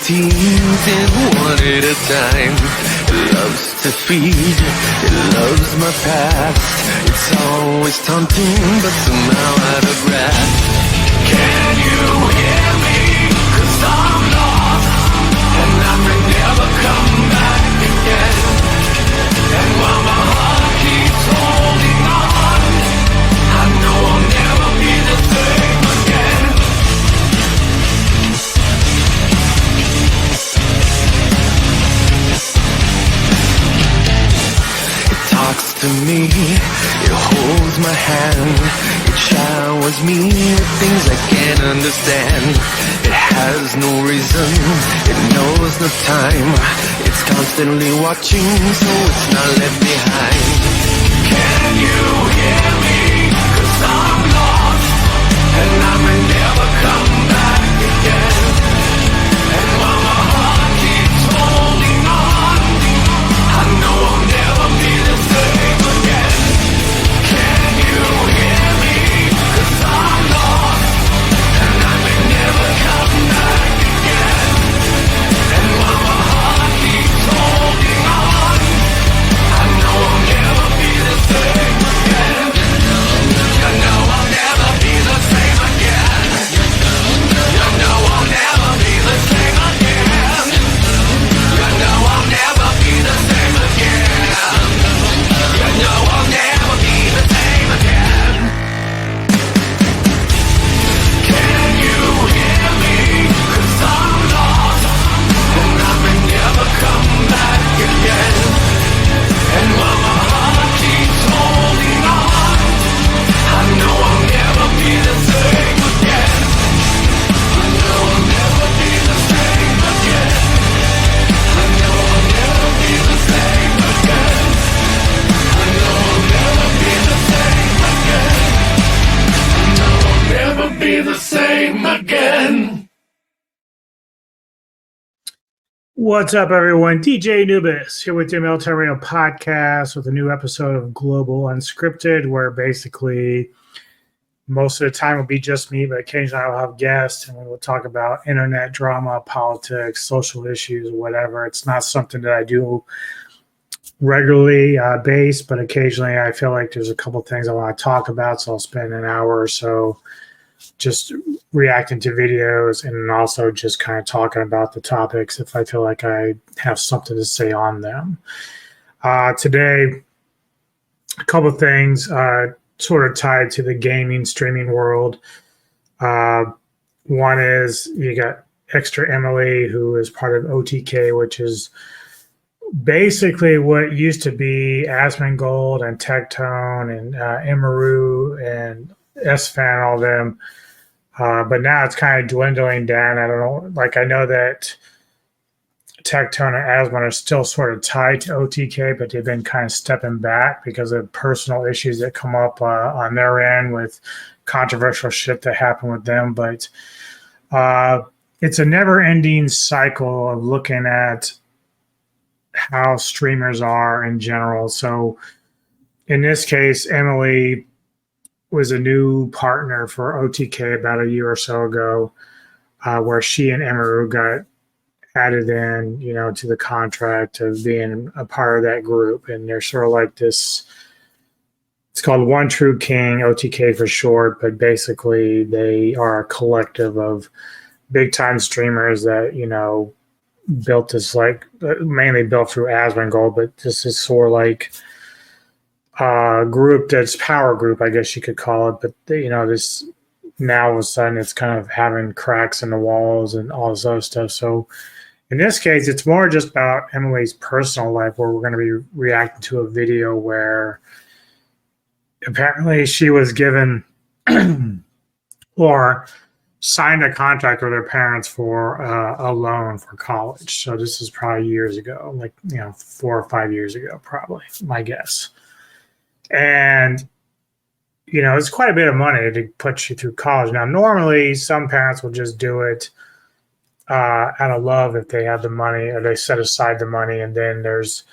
teens in one at a time. It loves to feed, it loves my past. It's always taunting, but somehow out of grasp. Can you hear me? 'Cause I'm lost, and I may never come back again. And while my heart keeps holding on, I know I'll never be the same again. It talks to me, it holds my hand, it showers me with things I can't understand. It has no reason, it knows no time, it's constantly watching, so it's not left behind. Can you hear me? 'Cause I'm lost, and I may never come back again. And while my heart keeps holding on, I know I'll never be the same again. Can you hear me? 'Cause I'm lost, and I may never come back again. And while my heart keeps holding on, I know I'll never be the same again. You know I'll never be the same again. You know I'll never be the same again. You know I'll never be the same again. You know I'll never be the same again. Can you hear me? 'Cause I'm lost, and I may never come back again. And while my heart keeps holding on, I know I'll never be the same again. I know I'll never be the same again. I know I'll never be the same again. I know I'll never be the same again. I know I'll never be the same again. What's up, everyone? DJ Nubis here with your Military Radio podcast with a new episode of Global Unscripted, where basically most of the time will be just me, but occasionally I'll have guests and we will talk about internet drama, politics, social issues, whatever. It's not something that I do regularly based, but occasionally I feel like there's a couple things I want to talk about, so I'll spend an hour or so just reacting to videos and also just kind of talking about the topics if I feel like I have something to say on them. Today, a couple of things sort of tied to the gaming streaming world. One is you got Extra Emily, who is part of OTK, which is basically what used to be Asmongold and Tectone and Emeru and SFan, all them. But now it's kind of dwindling down. I don't know. Like, I know that Tectone and Asmon are still sort of tied to OTK, but they've been kind of stepping back because of personal issues that come up on their end with controversial shit that happened with them. But it's a never-ending cycle of looking at how streamers are in general. So in this case, Emily was a new partner for OTK about a year or so ago, where she and Emeru got added in, to the contract of being a part of that group. And they're sort of like this, it's called One True King, OTK for short, but basically they are a collective of big time streamers that, built this, like, mainly built through Asmongold, but this is sort of like group that's power group, I guess you could call it. But this now all of a sudden it's kind of having cracks in the walls and all this other stuff. So in this case, it's more just about Emily's personal life, where we're going to be reacting to a video where apparently she was given or signed a contract with her parents for a loan for college. So this is probably years ago, like 4 or 5 years ago, probably, my guess. And, it's quite a bit of money to put you through college. Now, normally some parents will just do it out of love if they have the money, or they set aside the money. And then there's,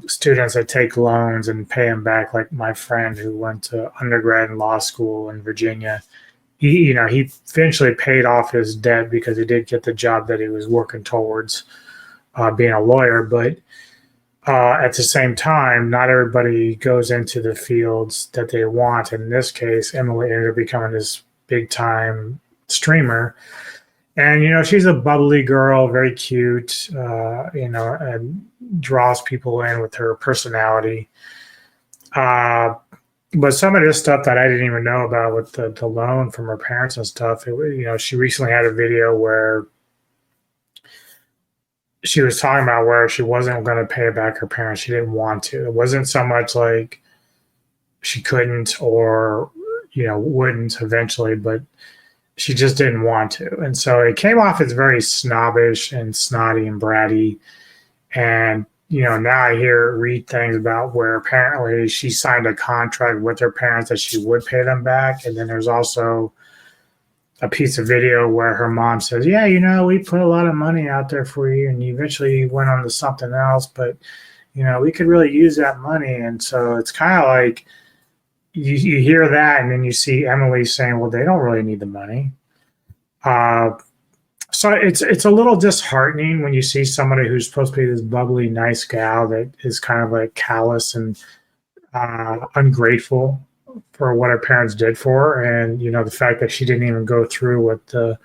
students that take loans and pay them back, like my friend who went to undergrad and law school in Virginia. he eventually paid off his debt because he did get the job that he was working towards, being a lawyer. But at the same time, not everybody goes into the fields that they want. In this case, Emily ended up becoming this big time streamer. And, she's a bubbly girl, very cute, and draws people in with her personality. But some of this stuff that I didn't even know about with the loan from her parents and stuff, she recently had a video where she was talking about where she wasn't going to pay back her parents. She didn't want to. It wasn't so much like she couldn't or, wouldn't eventually, but she just didn't want to. And so it came off as very snobbish and snotty and bratty. And, now I read things about where apparently she signed a contract with her parents that she would pay them back. And then there's also a piece of video where her mom says, yeah, we put a lot of money out there for you and you eventually went on to something else, but, we could really use that money. And so it's kind of like you hear that and then you see Emily saying, well, they don't really need the money. So it's a little disheartening when you see somebody who's supposed to be this bubbly, nice gal that is kind of like callous and ungrateful for what her parents did for her. And, the fact that she didn't even go through with the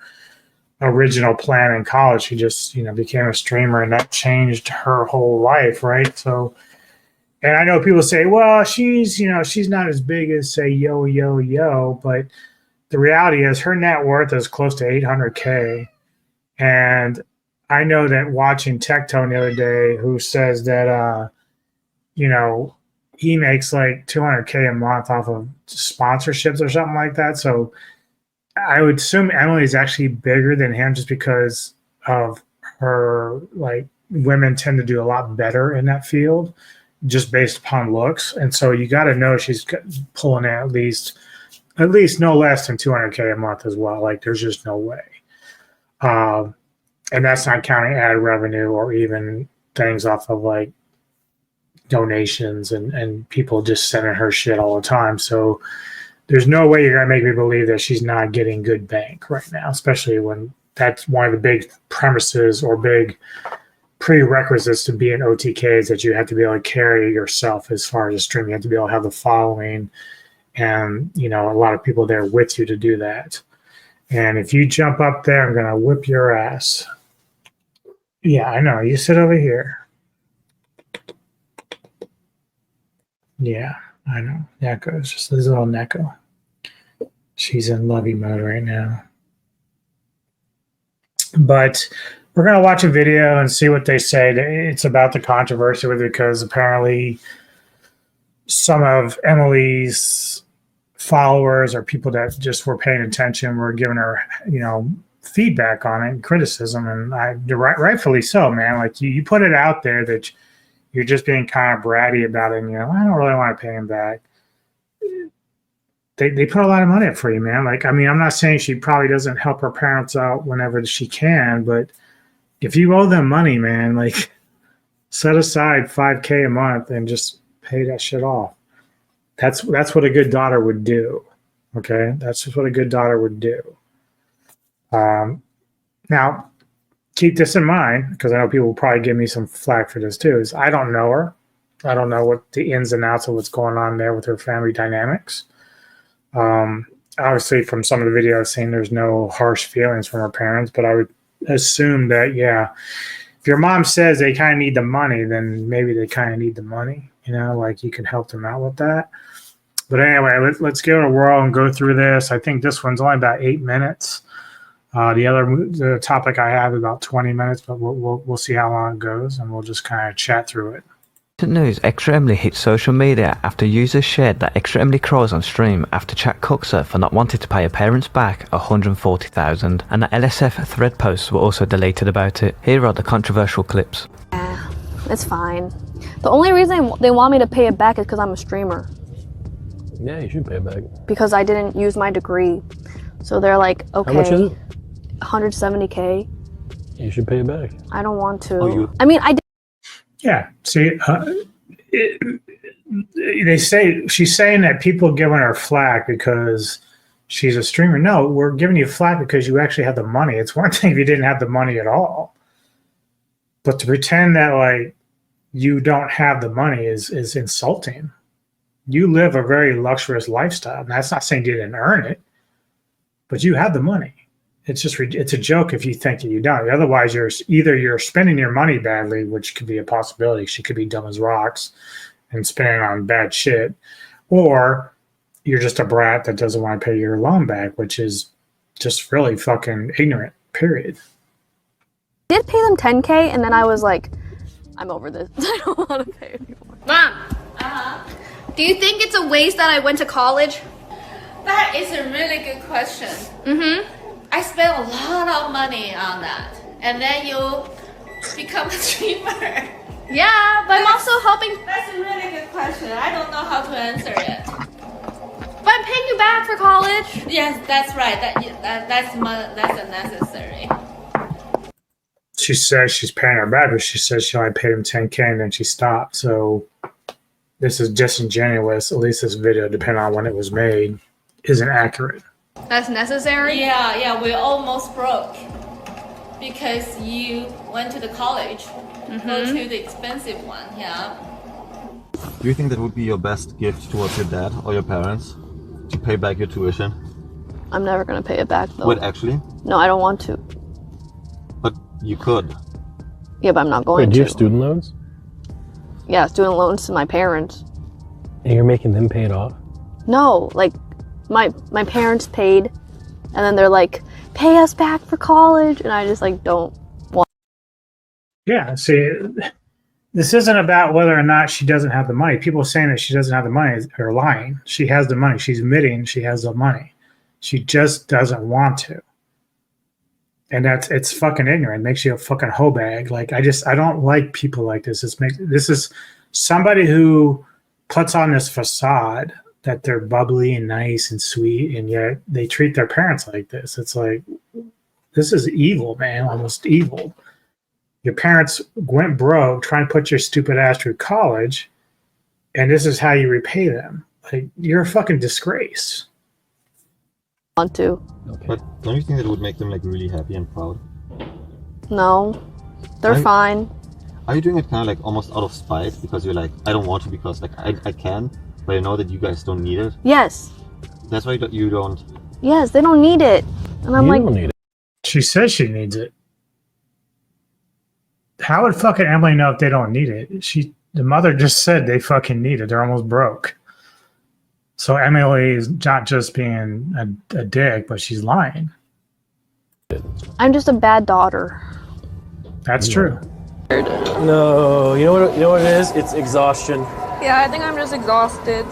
original plan in college. She just, became a streamer and that changed her whole life, right? So, and I know people say, well, she's not as big as, say, Yo, but the reality is her net worth is close to 800K. And I know that watching Tectone the other day, who says that, he makes like 200K a month off of sponsorships or something like that. So I would assume Emily is actually bigger than him just because of her, like, women tend to do a lot better in that field just based upon looks. And so you got to know she's pulling in at least no less than 200K a month as well. Like, there's just no way. And that's not counting ad revenue or even things off of like donations and people just sending her shit all the time. So there's no way you're going to make me believe that she's not getting good bank right now, especially when that's one of the big premises or big prerequisites to be an OTK is that you have to be able to carry yourself as far as a stream. You have to be able to have the following and, a lot of people there with you to do that. And if you jump up there, I'm going to whip your ass. Yeah, I know. You sit over here. Yeah, I know. Neko's just this little Neko. She's in lovey mode right now. But we're going to watch a video and see what they say. It's about the controversy with it because apparently some of Emily's followers or people that just were paying attention were giving her, feedback on it and criticism. And rightfully so, man. Like you put it out there that you're just being kind of bratty about it. And, I don't really want to pay him back. They put a lot of money up for you, man. Like, I mean, I'm not saying she probably doesn't help her parents out whenever she can, but if you owe them money, man, like set aside $5K a month and just pay that shit off. That's what a good daughter would do. Okay. That's just what a good daughter would do. Now keep this in mind, because I know people will probably give me some flack for this too, is I don't know her. I don't know what the ins and outs of what's going on there with her family dynamics. Obviously from some of the videos I've seen, there's no harsh feelings from her parents, but I would assume that, yeah, if your mom says they kind of need the money, then maybe they kind of need the money, like you can help them out with that. But anyway, let's give it a whirl and go through this. I think this one's only about 8 minutes. The topic I have is about 20 minutes, but we'll see how long it goes, and we'll just kind of chat through it. News: Extra Emily hits social media after users shared that Extra Emily cries on stream after chat cooks her for not wanting to pay her parents back $140,000, and the LSF thread posts were also deleted about it. Here are the controversial clips. Yeah, it's fine. The only reason they want me to pay it back is because I'm a streamer. Yeah, you should pay it back. Because I didn't use my degree. So they're like, okay. How much is it? 170K. You should pay it back. I don't want to. Oh, I did. Yeah. See, they say she's saying that people giving her flack because she's a streamer. No, we're giving you flack because you actually have the money. It's one thing if you didn't have the money at all. But to pretend that like you don't have the money is insulting. You live a very luxurious lifestyle. And that's not saying you didn't earn it, but you have the money. It's just it's a joke if you think that you don't. Otherwise, you're spending your money badly, which could be a possibility. She could be dumb as rocks and spending on bad shit, or you're just a brat that doesn't want to pay your loan back, which is just really fucking ignorant. Period. I did pay them $10K, and then I was like, I'm over this. I don't want to pay anymore. Mom, do you think it's a waste that I went to college? That is a really good question. Mm-hmm. I spent a lot of money on that. And then you become a streamer. Yeah, but I'm also helping. That's a really good question. I don't know how to answer it. But I'm paying you back for college. Yes, that's right. That's unnecessary. She says she's paying her back, but she says she only paid him $10K and then she stopped. So this is disingenuous. At least this video, depending on when it was made, isn't accurate. That's necessary? Yeah, we almost broke. Because you went to the college. Go to the expensive one, yeah. Do you think that would be your best gift towards your dad or your parents? To pay back your tuition? I'm never going to pay it back, though. Wait, actually? No, I don't want to. But you could. Yeah, but I'm not going Wait, to. do you have student loans? Yeah, student loans to my parents. And you're making them pay it off? No, like, my parents paid, and then they're like, pay us back for college, and I just, like, don't want. Yeah, see, this isn't about whether or not she doesn't have the money. People saying that she doesn't have the money are lying. She has the money. She's admitting she has the money. She just doesn't want to. And it's fucking ignorant. It makes you a fucking hoe bag. Like, I don't like people like this. This is somebody who puts on this facade that they're bubbly and nice and sweet, and yet they treat their parents like this. It's like, this is evil, man, almost evil. Your parents went broke trying to put your stupid ass through college, and this is how you repay them. Like, you're a fucking disgrace. Want to. Okay. But don't you think that would make them like really happy and proud? No, they're fine. Are you doing it kind of like almost out of spite because you're like, I don't want to because like I can, but I know that you guys don't need it? Yes. That's why you don't. Yes, they don't need it. And I'm You like, don't need it. She says she needs it. How would fucking Emily know if they don't need it? The mother just said they fucking need it. They're almost broke. So Emily is not just being a dick, but she's lying. I'm just a bad daughter. That's true. No, you know what it is? It's exhaustion. Yeah, I think I'm just exhausted.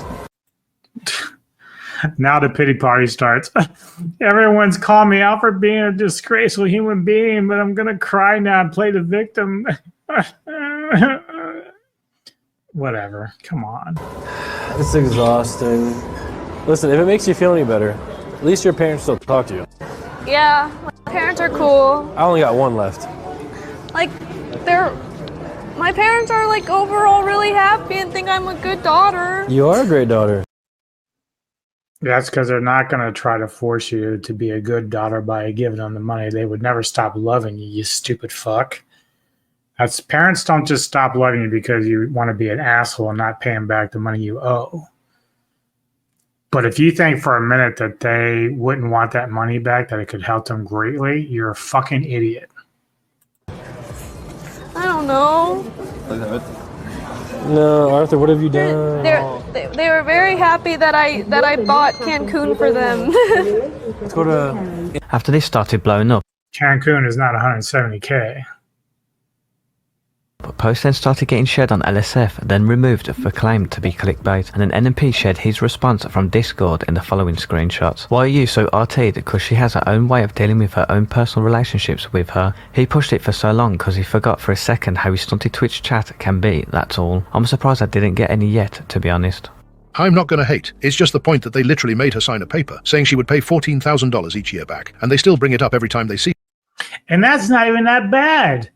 Now the pity party starts. Everyone's calling me out for being a disgraceful human being, but I'm going to cry now and play the victim. Whatever. Come on. It's exhausting. Listen, if it makes you feel any better, at least your parents still talk to you. Yeah, my parents are cool. I only got one left. Like, my parents are like overall really happy and think I'm a good daughter. You are a great daughter. That's because they're not going to try to force you to be a good daughter by giving them the money. They would never stop loving you, you stupid fuck. Parents don't just stop loving you because you want to be an asshole and not paying back the money you owe. But if you think for a minute that they wouldn't want that money back, that it could help them greatly, you're a fucking idiot. I don't know. No, Arthur, what have you done? They were very happy that I bought Cancun for them. Let's go to... After this started blowing up, Cancun is not 170K. but posts then started getting shared on LSF, then removed for claimed to be clickbait, and then NMP shared his response from Discord in the following screenshots. Why are you so RT'd? Because she has her own way of dealing with her own personal relationships with her. He pushed it for so long because he forgot for a second how his stunted Twitch chat can be, that's all. I'm surprised I didn't get any yet, to be honest. I'm not going to hate. It's just the point that they literally made her sign a paper saying she would pay $14,000 each year back, and they still bring it up every time they see. And that's not even that bad.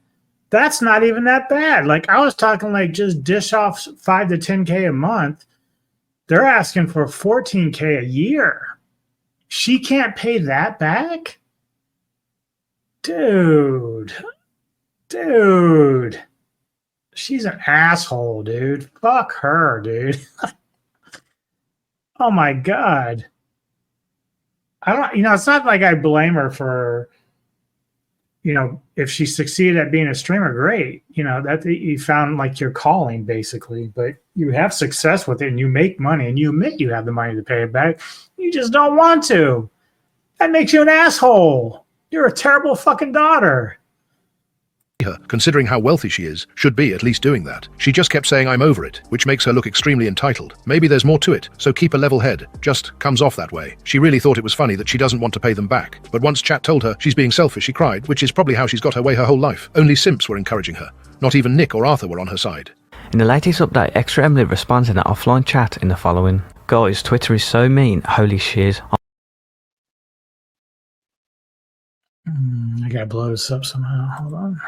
That's not even that bad. Like, I was talking like just dish off 5 to 10K a month. They're asking for 14K a year. She can't pay that back? Dude. She's an asshole, dude. Fuck her, dude. Oh my God. I don't, it's not like I blame her for, if she succeeded at being a streamer, great. That you found like your calling basically, but you have success with it and you make money and you admit you have the money to pay it back. You just don't want to. That makes you an asshole. You're a terrible fucking daughter. Her, considering how wealthy she is, should be at least doing that. She just kept saying I'm over it, which makes her look extremely entitled. Maybe there's more to it, so keep a level head. Just comes off that way. She really thought it was funny that she doesn't want to pay them back. But once chat told her she's being selfish, she cried, which is probably how she's got her way her whole life. Only simps were encouraging her. Not even Nick or Arthur were on her side. In the latest update, Extra Emily responds in an offline chat in the following. Guys, Twitter is so mean, holy shit. I gotta blow this up somehow. Hold on.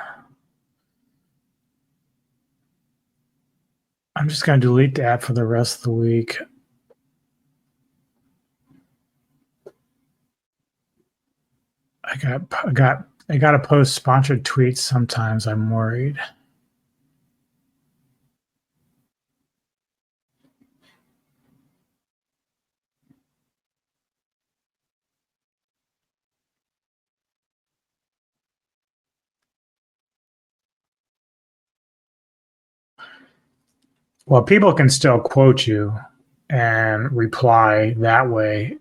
I'm just gonna delete the app for the rest of the week. I gotta post sponsored tweets sometimes. I'm worried. Well, people can still quote you and reply that way,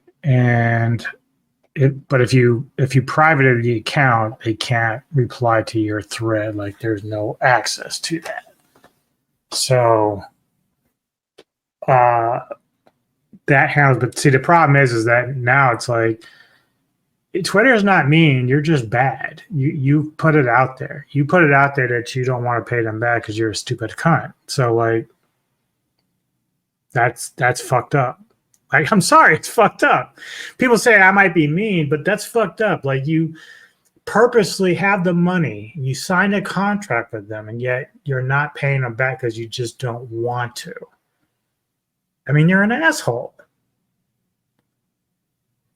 but if you privated the account, they can't reply to your thread. Like there's no access to that. So that handles. But see, the problem is that now it's like Twitter is not mean. You're just bad. You put it out there. You put it out there that you don't want to pay them back because you're a stupid cunt. So like. That's fucked up. Like, I'm sorry, it's fucked up. People say I might be mean, but that's fucked up. Like, you purposely have the money, you sign a contract with them, and yet you're not paying them back because you just don't want to. I mean, you're an asshole.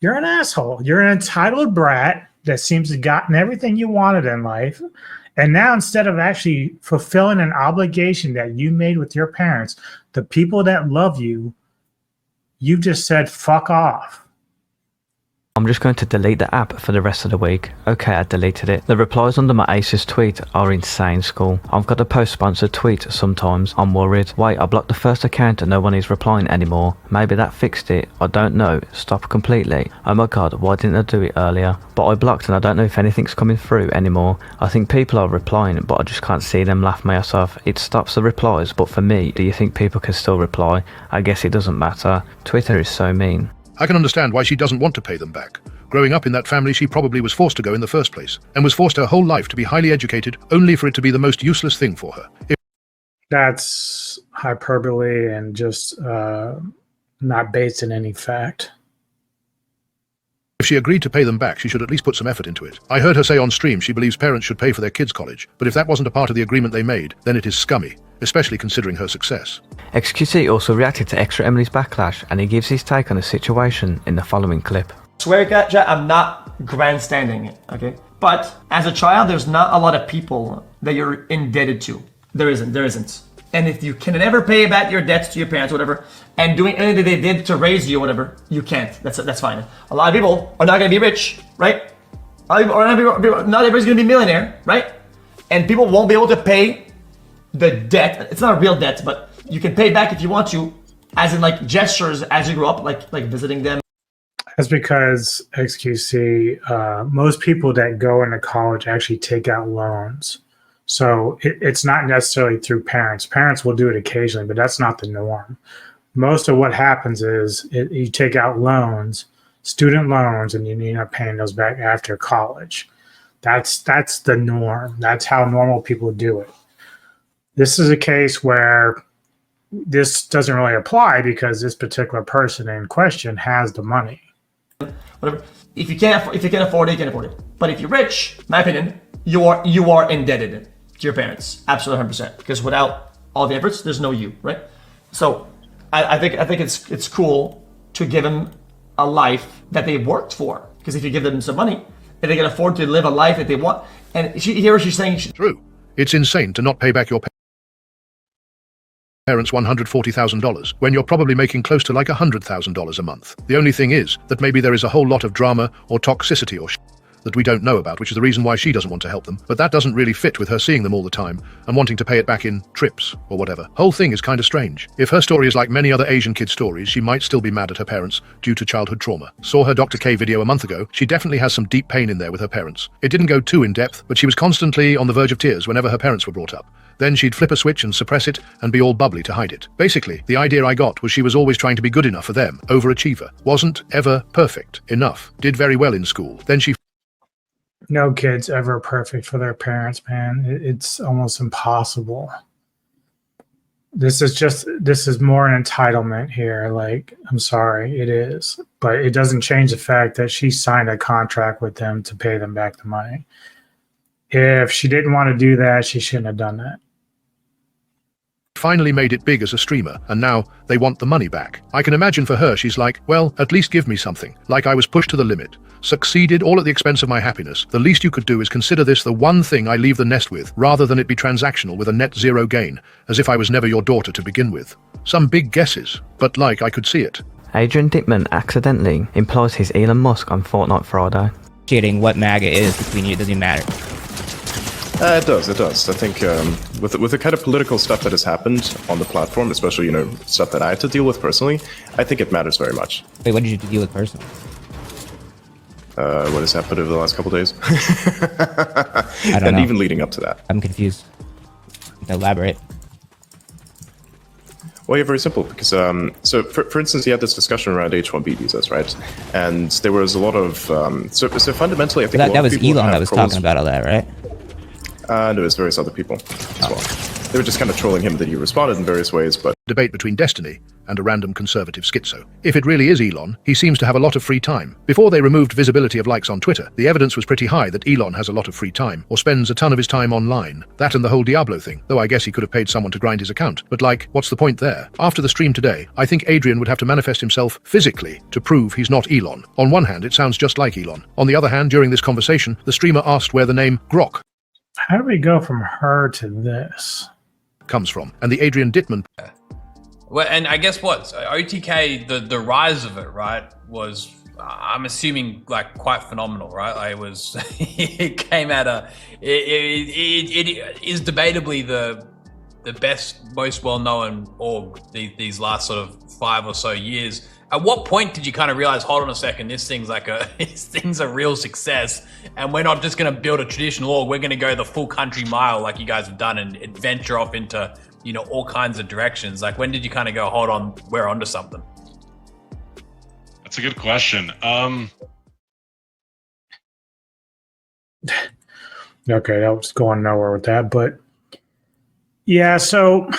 You're an asshole. You're an entitled brat that seems to have gotten everything you wanted in life. And now instead of actually fulfilling an obligation that you made with your parents, the people that love you, you just said, fuck off. I'm just going to delete the app for the rest of the week. Okay, I deleted it. The replies under my Aces tweet are insane, school. I've got to post sponsored tweets sometimes. I'm worried. Wait, I blocked the first account and no one is replying anymore. Maybe that fixed it. I don't know. Stop completely. Oh my god, why didn't I do it earlier? But I blocked and I don't know if anything's coming through anymore. I think people are replying, but I just can't see them. Laugh my ass off. It stops the replies, but for me, do you think people can still reply? I guess it doesn't matter. Twitter is so mean. I can understand why she doesn't want to pay them back. Growing up in that family, she probably was forced to go in the first place, and was forced her whole life to be highly educated, only for it to be the most useless thing for her. That's hyperbole and just not based in any fact. If she agreed to pay them back, she should at least put some effort into it. I heard her say on stream she believes parents should pay for their kids' college, but if that wasn't a part of the agreement they made, then it is scummy, especially considering her success. XQC also reacted to Extra Emily's backlash, and he gives his take on the situation in the following clip. Swear, chat, I'm not grandstanding it, okay? But as a child, there's not a lot of people that you're indebted to. There isn't. And if you can never pay back your debts to your parents, whatever, and doing anything that they did to raise you, whatever, you can't. That's fine. A lot of people are not going to be rich, right? Not everybody's going to be millionaire, right? And people won't be able to pay the debt. It's not a real debt, but you can pay back if you want to, as in like gestures as you grow up, like visiting them. That's because XQC, most people that go into college actually take out loans. So it's not necessarily through parents. Parents will do it occasionally, but that's not the norm. Most of what happens is you take out loans, student loans, and you end up paying those back after college. That's the norm. That's how normal people do it. This is a case where this doesn't really apply because this particular person in question has the money. Whatever. If you can't afford it, you can afford it. But if you're rich, in my opinion, you are indebted to your parents, absolutely 100%. Because without all the efforts, there's no you, right? So I think it's cool to give him a life that they've worked for. Because if you give them some money, then they can afford to live a life that they want. And she's saying... True. It's insane to not pay back your parents $140,000 when you're probably making close to like $100,000 a month. The only thing is that maybe there is a whole lot of drama or toxicity or that we don't know about, which is the reason why she doesn't want to help them. But that doesn't really fit with her seeing them all the time and wanting to pay it back in trips or whatever. Whole thing is kind of strange. If her story is like many other Asian kid stories, she might still be mad at her parents due to childhood trauma. Saw her Dr. K video a month ago. She definitely has some deep pain in there with her parents. It didn't go too in depth, but she was constantly on the verge of tears whenever her parents were brought up. Then she'd flip a switch and suppress it and be all bubbly to hide it. Basically, the idea I got was she was always trying to be good enough for them, overachiever. Wasn't ever perfect enough. Did very well in school. Then she... No kid's ever perfect for their parents, man. It's almost impossible. This is more an entitlement here. Like, I'm sorry, it is. But it doesn't change the fact that she signed a contract with them to pay them back the money. If she didn't want to do that, she shouldn't have done that. Finally made it big as a streamer, and now they want the money back. I can imagine for her, she's like, well, at least give me something. Like I was pushed to the limit. Succeeded all at the expense of my happiness. The least you could do is consider this the one thing I leave the nest with, rather than it be transactional with a net zero gain, as if I was never your daughter to begin with. Some big guesses, but like I could see it. Adrian Dittman accidentally implies he's Elon Musk on Fortnite Friday. Cheating what MAGA is between you doesn't matter. It does. I think with the kind of political stuff that has happened on the platform, especially, stuff that I had to deal with personally, I think it matters very much. Wait, what did you deal with personally? What has happened over the last couple days? I don't know. Even leading up to that. I'm confused. Elaborate. Well, yeah, very simple. Because so for instance, you had this discussion around H-1B visas, right? And there was a lot of so fundamentally, I think that was Elon that was talking about all that, right? No, it was various other people as well. They were just kind of trolling him that he responded in various ways, but... Debate between Destiny and a random conservative schizo. If it really is Elon, he seems to have a lot of free time. Before they removed visibility of likes on Twitter, the evidence was pretty high that Elon has a lot of free time, or spends a ton of his time online. That and the whole Diablo thing, though I guess he could have paid someone to grind his account. But like, what's the point there? After the stream today, I think Adrian would have to manifest himself physically to prove he's not Elon. On one hand, it sounds just like Elon. On the other hand, during this conversation, the streamer asked where the name Grok How do we go from her to this? Comes from, and the Adrian Dittman... Well, and I guess what OTK, the rise of it, right, was I'm assuming like quite phenomenal, right? Like it was, it came at it is debatably the best, most well-known org these last sort of 5 or so years. At what point did you kind of realize, hold on a second, this thing's a real success, and we're not just going to build a traditional org, we're going to go the full country mile like you guys have done and venture off into, all kinds of directions? Like, when did you kind of go, hold on, we're onto something? That's a good question. Okay, I was going nowhere with that, but yeah, so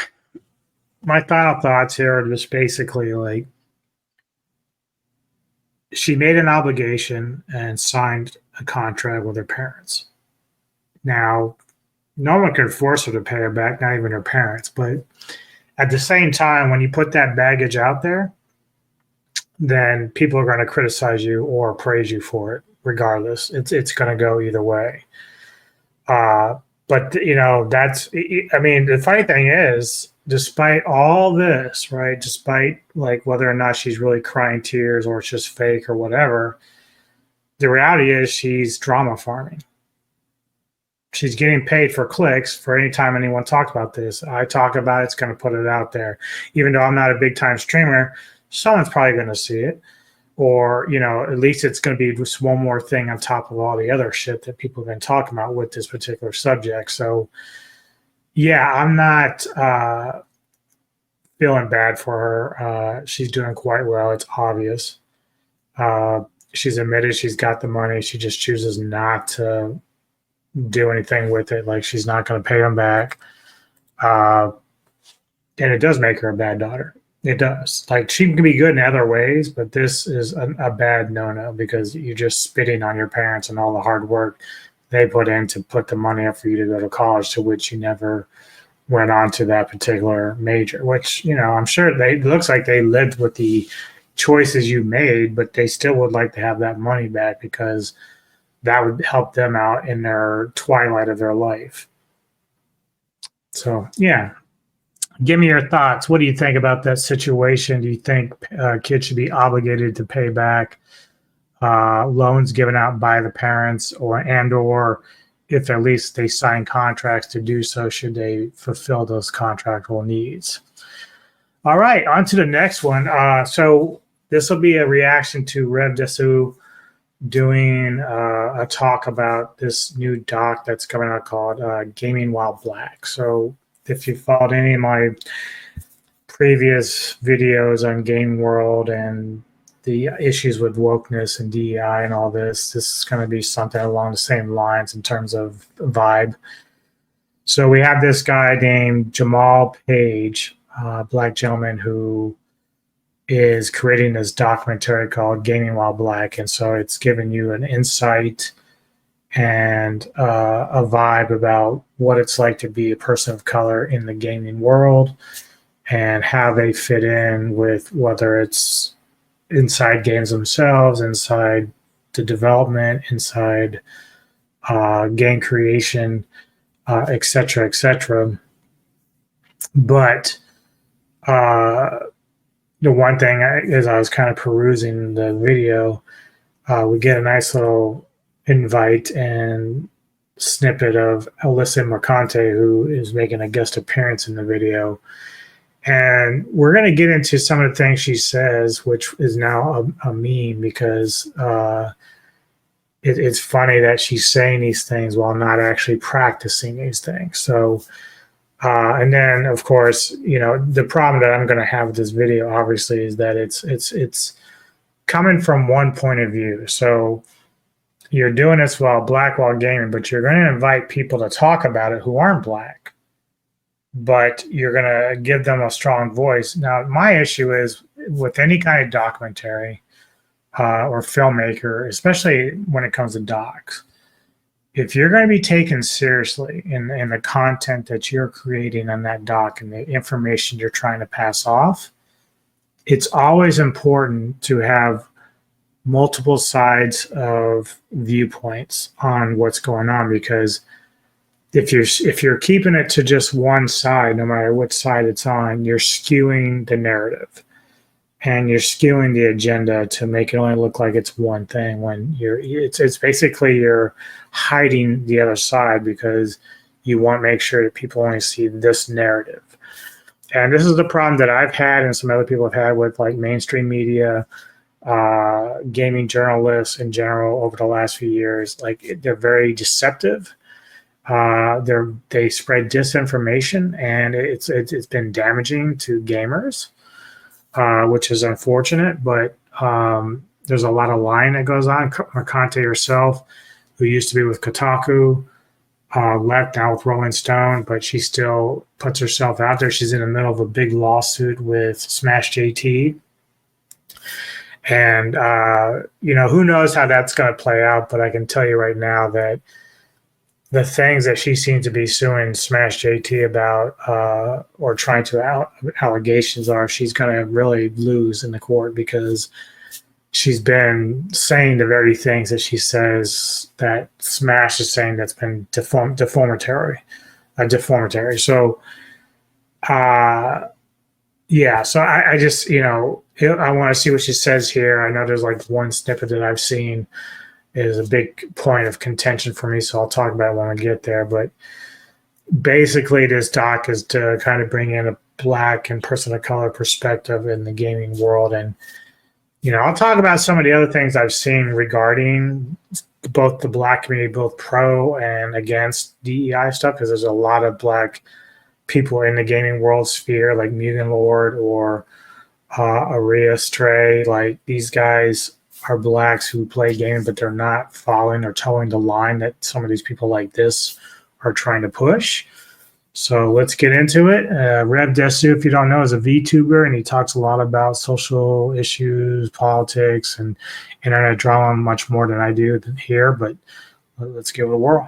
my final thoughts here are just basically like, she made an obligation and signed a contract with her parents. Now, no one can force her to pay her back, not even her parents. But at the same time, when you put that baggage out there, then people are going to criticize you or praise you for it, regardless. It's going to go either way. But, that's, I mean, the funny thing is, despite all this, right, despite like whether or not she's really crying tears or it's just fake or whatever, the reality is she's drama farming. She's getting paid for clicks for any time anyone talks about this. I talk about it, it's going to put it out there. Even though I'm not a big time streamer, someone's probably going to see it. Or, at least it's going to be just one more thing on top of all the other shit that people have been talking about with this particular subject. So, yeah, I'm not feeling bad for her. She's doing quite well. It's obvious. She's admitted she's got the money. She just chooses not to do anything with it. Like, she's not going to pay them back. And it does make her a bad daughter. It does. Like, she can be good in other ways, but this is a bad no-no because you're just spitting on your parents and all the hard work they put in to put the money up for you to go to college, to which you never went on to that particular major, which, I'm sure it looks like they lived with the choices you made, but they still would like to have that money back because that would help them out in their twilight of their life. So, yeah. Give me your thoughts. What do you think about that situation? Do you think kids should be obligated to pay back loans given out by the parents, or if at least they sign contracts to do so, should they fulfill those contractual needs? All right, on to the next one. So this will be a reaction to Rev Desu doing a talk about this new doc that's coming out called Gaming While Black. So if you followed any of my previous videos on Game World and the issues with wokeness and DEI and all this is going to be something along the same lines in terms of vibe. So we have this guy named Jamal Page, a black gentleman who is creating this documentary called Gaming While Black. And so it's giving you an insight and a vibe about what it's like to be a person of color in the gaming world and how they fit in with whether it's inside games themselves, inside the development, inside game creation, et cetera, et cetera. But the one thing as I was kind of perusing the video, we get a nice little invite and snippet of Alyssa Mercante, who is making a guest appearance in the video. And we're going to get into some of the things she says, which is now a meme because it's funny that she's saying these things while not actually practicing these things. So, and then of course, you know, the problem that I'm going to have with this video, obviously, is that it's coming from one point of view. So you're doing this while gaming, but you're going to invite people to talk about it who aren't black. But you're going to give them a strong voice. Now, my issue is with any kind of documentary or filmmaker, especially when it comes to docs, if you're going to be taken seriously in the content that you're creating on that doc and the information you're trying to pass off, it's always important to have multiple sides of viewpoints on what's going on, because if you're keeping it to just one side, no matter which side it's on, you're skewing the narrative and you're skewing the agenda to make it only look like it's one thing when it's basically you're hiding the other side because you want to make sure that people only see this narrative. And this is the problem that I've had and some other people have had with like mainstream media, gaming journalists in general over the last few years. Like they're very deceptive. They spread disinformation, and it's been damaging to gamers, which is unfortunate. But there's a lot of lying that goes on. Mercante herself, who used to be with Kotaku, left now with Rolling Stone, but she still puts herself out there. She's in the middle of a big lawsuit with Smash JT. And, you know, who knows how that's going to play out, but I can tell you right now that the things that she seems to be suing Smash JT about or trying to allegations are, she's going to really lose in the court because she's been saying the very things that she says that Smash is saying that's been deformatory. So, yeah, so I just, you know, I want to see what she says here. I know there's like one snippet that I've seen is a big point of contention for me, so I'll talk about it when I get there. But basically, this doc is to kind of bring in a black and person of color perspective in the gaming world. And, you know, I'll talk about some of the other things I've seen regarding both the black community, both pro and against DEI stuff, because there's a lot of black people in the gaming world sphere, like Mugen Lord or Arias Trey. Like, these guys are blacks who play gaming, but they're not following or towing the line that some of these people like this are trying to push. So let's get into it. Rev Desu, if you don't know, is a VTuber, and he talks a lot about social issues, politics, and internet drama much more than I do here, but let's give it a whirl.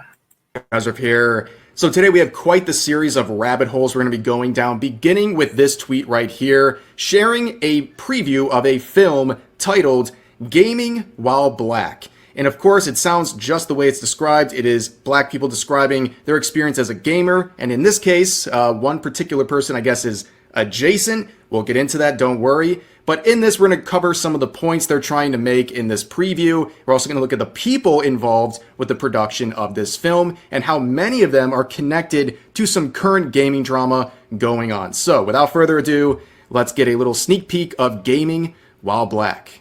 As of here, So today we have quite the series of rabbit holes we're going to be going down, beginning with this tweet right here, sharing a preview of a film titled Gaming While Black. And of course, it sounds just the way it's described. It is black people describing their experience as a gamer. And in this case, one particular person, I guess, is adjacent. We'll get into that, don't worry. But in this, we're going to cover some of the points they're trying to make in this preview. We're also going to look at the people involved with the production of this film and how many of them are connected to some current gaming drama going on. So without further ado, let's get a little sneak peek of Gaming While Black.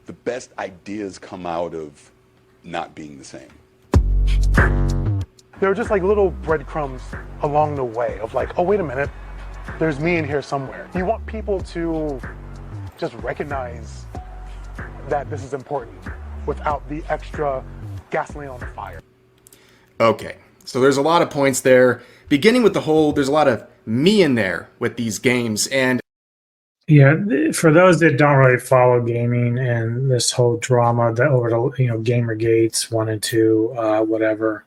The best ideas come out of not being the same. There were just like little breadcrumbs along the way of like, oh, wait a minute, there's me in here somewhere. You want people to just recognize that this is important without the extra gasoline on the fire. Okay, so there's a lot of points there. Beginning with the whole, there's a lot of me in there with these games. And yeah, for those that don't really follow gaming and this whole drama that over the, Gamergates 1 and 2, whatever,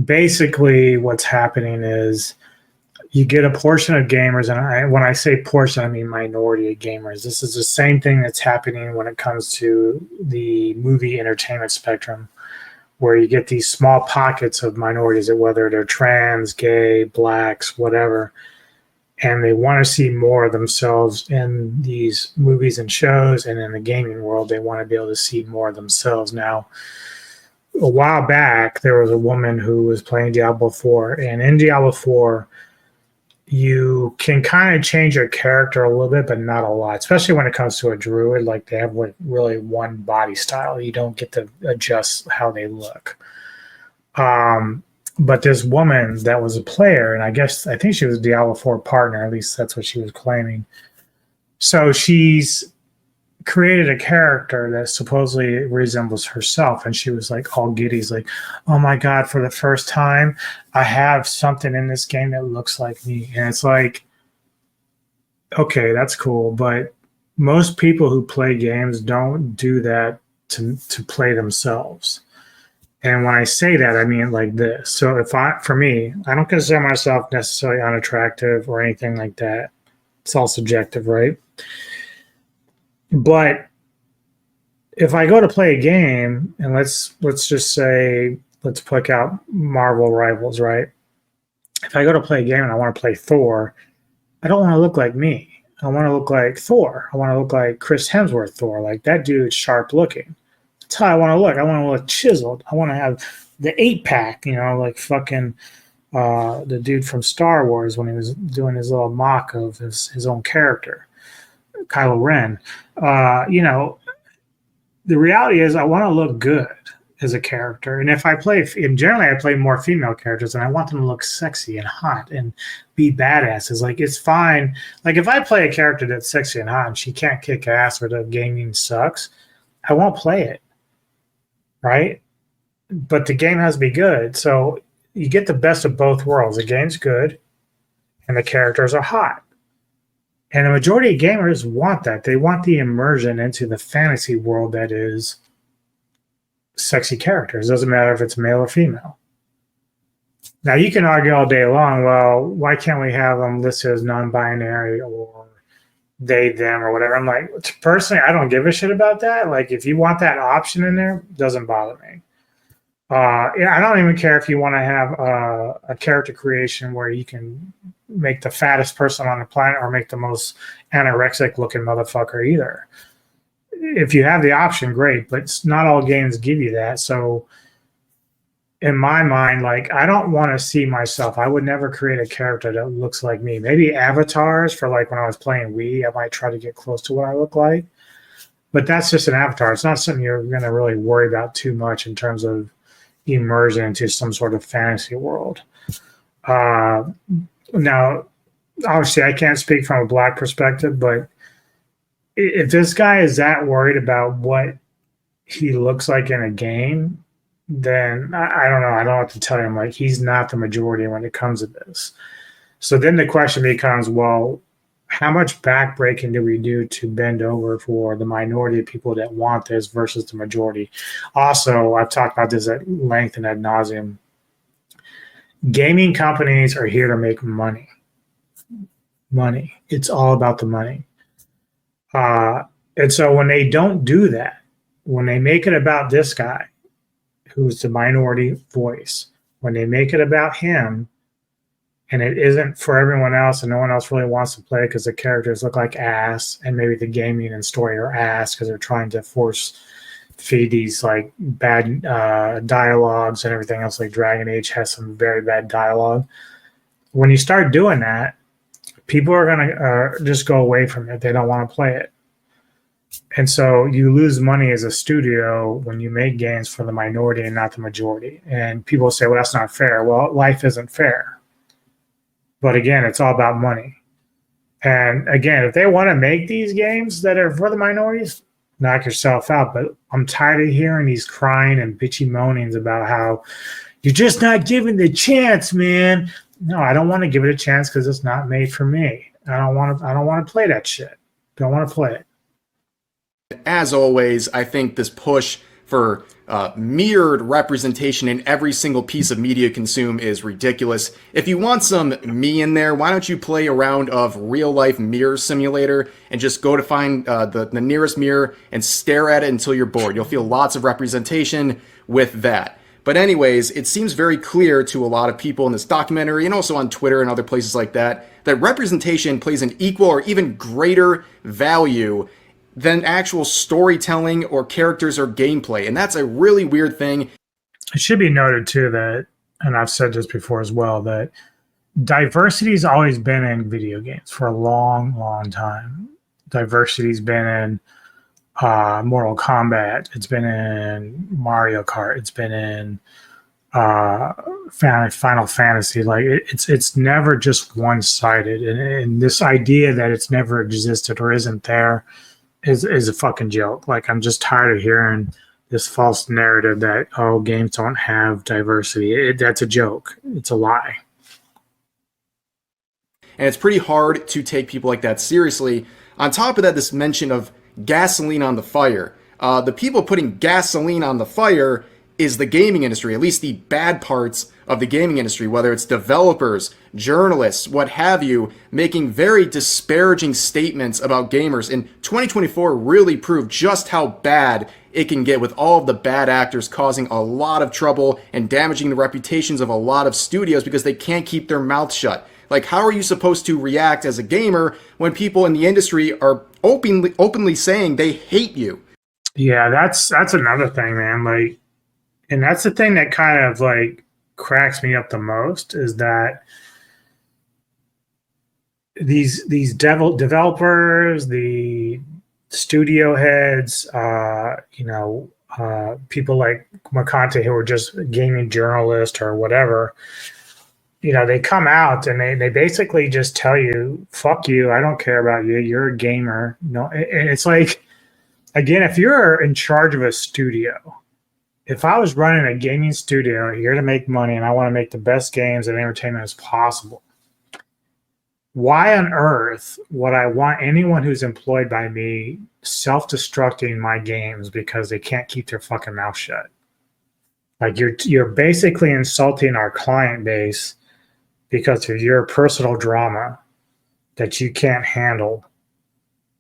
basically what's happening is you get a portion of gamers, and when I say portion, I mean minority of gamers. This is the same thing that's happening when it comes to the movie entertainment spectrum, where you get these small pockets of minorities, whether they're trans, gay, blacks, whatever, and they want to see more of themselves in these movies and shows, and in the gaming world, they want to be able to see more of themselves. Now, a while back, there was a woman who was playing Diablo 4, and in Diablo 4, you can kind of change your character a little bit, but not a lot, especially when it comes to a druid. Like, they have really one body style. You don't get to adjust how they look. But this woman that was a player, and I think she was a Diablo 4 partner, at least that's what she was claiming. So she's created a character that supposedly resembles herself, and she was like all giddy, like, oh my god, for the first time I have something in this game that looks like me. And it's like, okay, that's cool, but most people who play games don't do that to play themselves. And when I say that, I mean like this. So for me, I don't consider myself necessarily unattractive or anything like that. It's all subjective, right? But if I go to play a game, and let's just say, let's pick out Marvel Rivals, right? If I go to play a game and I want to play Thor, I don't want to look like me. I want to look like Thor. I want to look like Chris Hemsworth Thor. Like, that dude's sharp looking. That's how I want to look. I want to look chiseled. I want to have the 8-pack, like fucking the dude from Star Wars when he was doing his little mock of his own character, Kylo Ren. The reality is I want to look good as a character. And if I play, and generally I play more female characters, and I want them to look sexy and hot and be badasses. Like, it's fine. Like, if I play a character that's sexy and hot and she can't kick ass or the gaming sucks, I won't play it. Right? But the game has to be good. So you get the best of both worlds. The game's good and the characters are hot. And the majority of gamers want that. They want the immersion into the fantasy world that is sexy characters. Doesn't matter if it's male or female. Now, you can argue all day long, well, why can't we have them listed as non-binary or they, them, or whatever? I'm like, personally, I don't give a shit about that. Like, if you want that option in there, it doesn't bother me. I don't even care if you want to have a character creation where you can make the fattest person on the planet or make the most anorexic looking motherfucker either. If you have the option, great, but not all games give you that. So in my mind, like, I don't want to see myself. I would never create a character that looks like me. Maybe avatars for, like, when I was playing Wii, I might try to get close to what I look like. But that's just an avatar. It's not something you're going to really worry about too much in terms of immersion into some sort of fantasy world. Now, obviously, I can't speak from a black perspective, but if this guy is that worried about what he looks like in a game, then I don't know. I don't know what to tell him. Like, he's not the majority when it comes to this. So then the question becomes, well, how much backbreaking do we do to bend over for the minority of people that want this versus the majority? Also, I've talked about this at length and ad nauseum. gaming companies are here to make money. Money. It's all about the money. And so when they don't do that, when they make it about this guy, who's the minority voice, when they make it about him, and it isn't for everyone else, and no one else really wants to play because the characters look like ass, and maybe the gaming and story are ass because they're trying to force feed these like bad dialogues and everything else. Like Dragon Age has some very bad dialogue. When you start doing that, people are gonna just go away from it. They don't want to play it. And so you lose money as a studio when you make games for the minority and not the majority. And people say, well, that's not fair. Well, life isn't fair. But again, it's all about money. And again, if they want to make these games that are for the minorities, knock yourself out. But I'm tired of hearing these crying and bitchy moanings about how you're just not given the chance, man. No, I don't want to give it a chance because it's not made for me. I don't want to play that shit. Don't want to play it. As always, I think this push for mirrored representation in every single piece of media consume is ridiculous. If you want some me in there, why don't you play a round of real life mirror simulator and just go to find the nearest mirror and stare at it until you're bored. You'll feel lots of representation with that. But anyways, it seems very clear to a lot of people in this documentary and also on Twitter and other places like that, that representation plays an equal or even greater value than actual storytelling or characters or gameplay. And that's a really weird thing. It should be noted too that, and I've said this before as well, that diversity's always been in video games for a long, long time. Diversity's been in Mortal Kombat. It's been in Mario Kart. It's been in Final Fantasy. Like it's never just one-sided. And this idea that it's never existed or isn't there is a fucking joke. Like, I'm just tired of hearing this false narrative that, oh, games don't have diversity. That's a joke. It's a lie. And it's pretty hard to take people like that seriously. On top of that, this mention of gasoline on the fire. The people putting gasoline on the fire is the gaming industry, at least the bad parts of the gaming industry, whether it's developers, journalists, what have you, making very disparaging statements about gamers. And 2024 really proved just how bad it can get with all of the bad actors causing a lot of trouble and damaging the reputations of a lot of studios because they can't keep their mouths shut. Like, how are you supposed to react as a gamer when people in the industry are openly saying they hate you? Yeah, that's another thing, man. Like, and that's the thing that kind of like cracks me up the most is that these developers, the studio heads, people like Mercante who are just gaming journalists or whatever, they come out and they basically just tell you, fuck you, I don't care about you, you're a gamer. No, and it's like, again, if you're in charge of a studio, if I was running a gaming studio here to make money and I want to make the best games and entertainment as possible, why on earth would I want anyone who's employed by me self-destructing my games because they can't keep their fucking mouth shut? Like, you're basically insulting our client base because of your personal drama that you can't handle.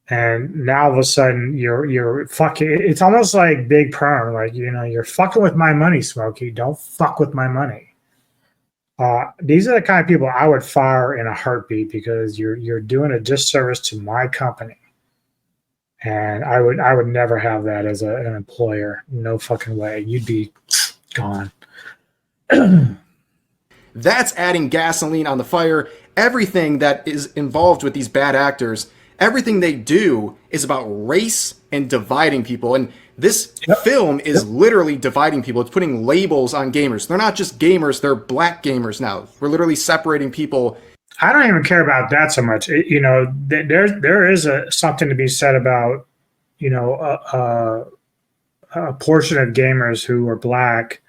And now all of a sudden you're fucking, it's almost like Big Perm, like, you're fucking with my money, Smokey. Don't fuck with my money. These are the kind of people I would fire in a heartbeat because you're doing a disservice to my company. And I would never have that as an employer. No fucking way. You'd be gone. That's adding gasoline on the fire. Everything that is involved with these bad actors, everything they do is about race and dividing people. And this film is literally dividing people. It's putting labels on gamers. They're not just gamers, they're black gamers now. We're literally separating people. I don't even care about that so much. There is something to be said about, a portion of gamers who are black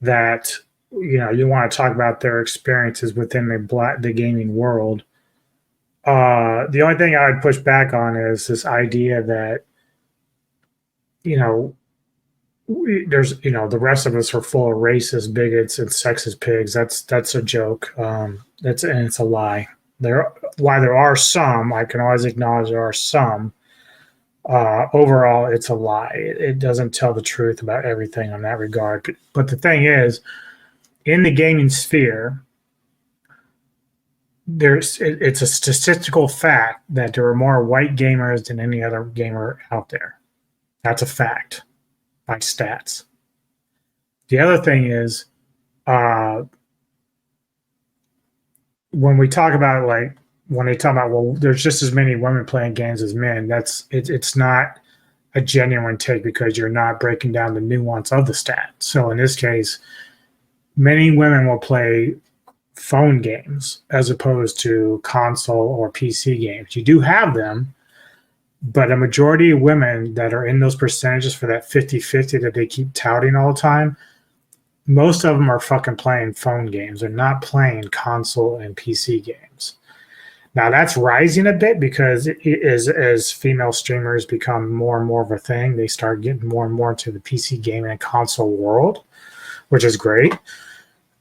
that, you want to talk about their experiences within the gaming world. The only thing I would push back on is this idea that, there's the rest of us are full of racist bigots and sexist pigs. That's a joke. It's a lie. While there are some, I can always acknowledge there are some. Overall, it's a lie. It doesn't tell the truth about everything in that regard. But the thing is, in the gaming sphere, it's a statistical fact that there are more white gamers than any other gamer out there. That's a fact by stats. The other thing is, when we talk about when they talk about, well, there's just as many women playing games as men, it's not a genuine take because you're not breaking down the nuance of the stat. So in this case, many women will play phone games as opposed to console or PC games. You do have them, but a majority of women that are in those percentages for that 50-50 that they keep touting all the time, most of them are fucking playing phone games. They're not playing console and PC games. Now that's rising a bit because as female streamers become more and more of a thing, they start getting more and more into the PC gaming and console world, which is great.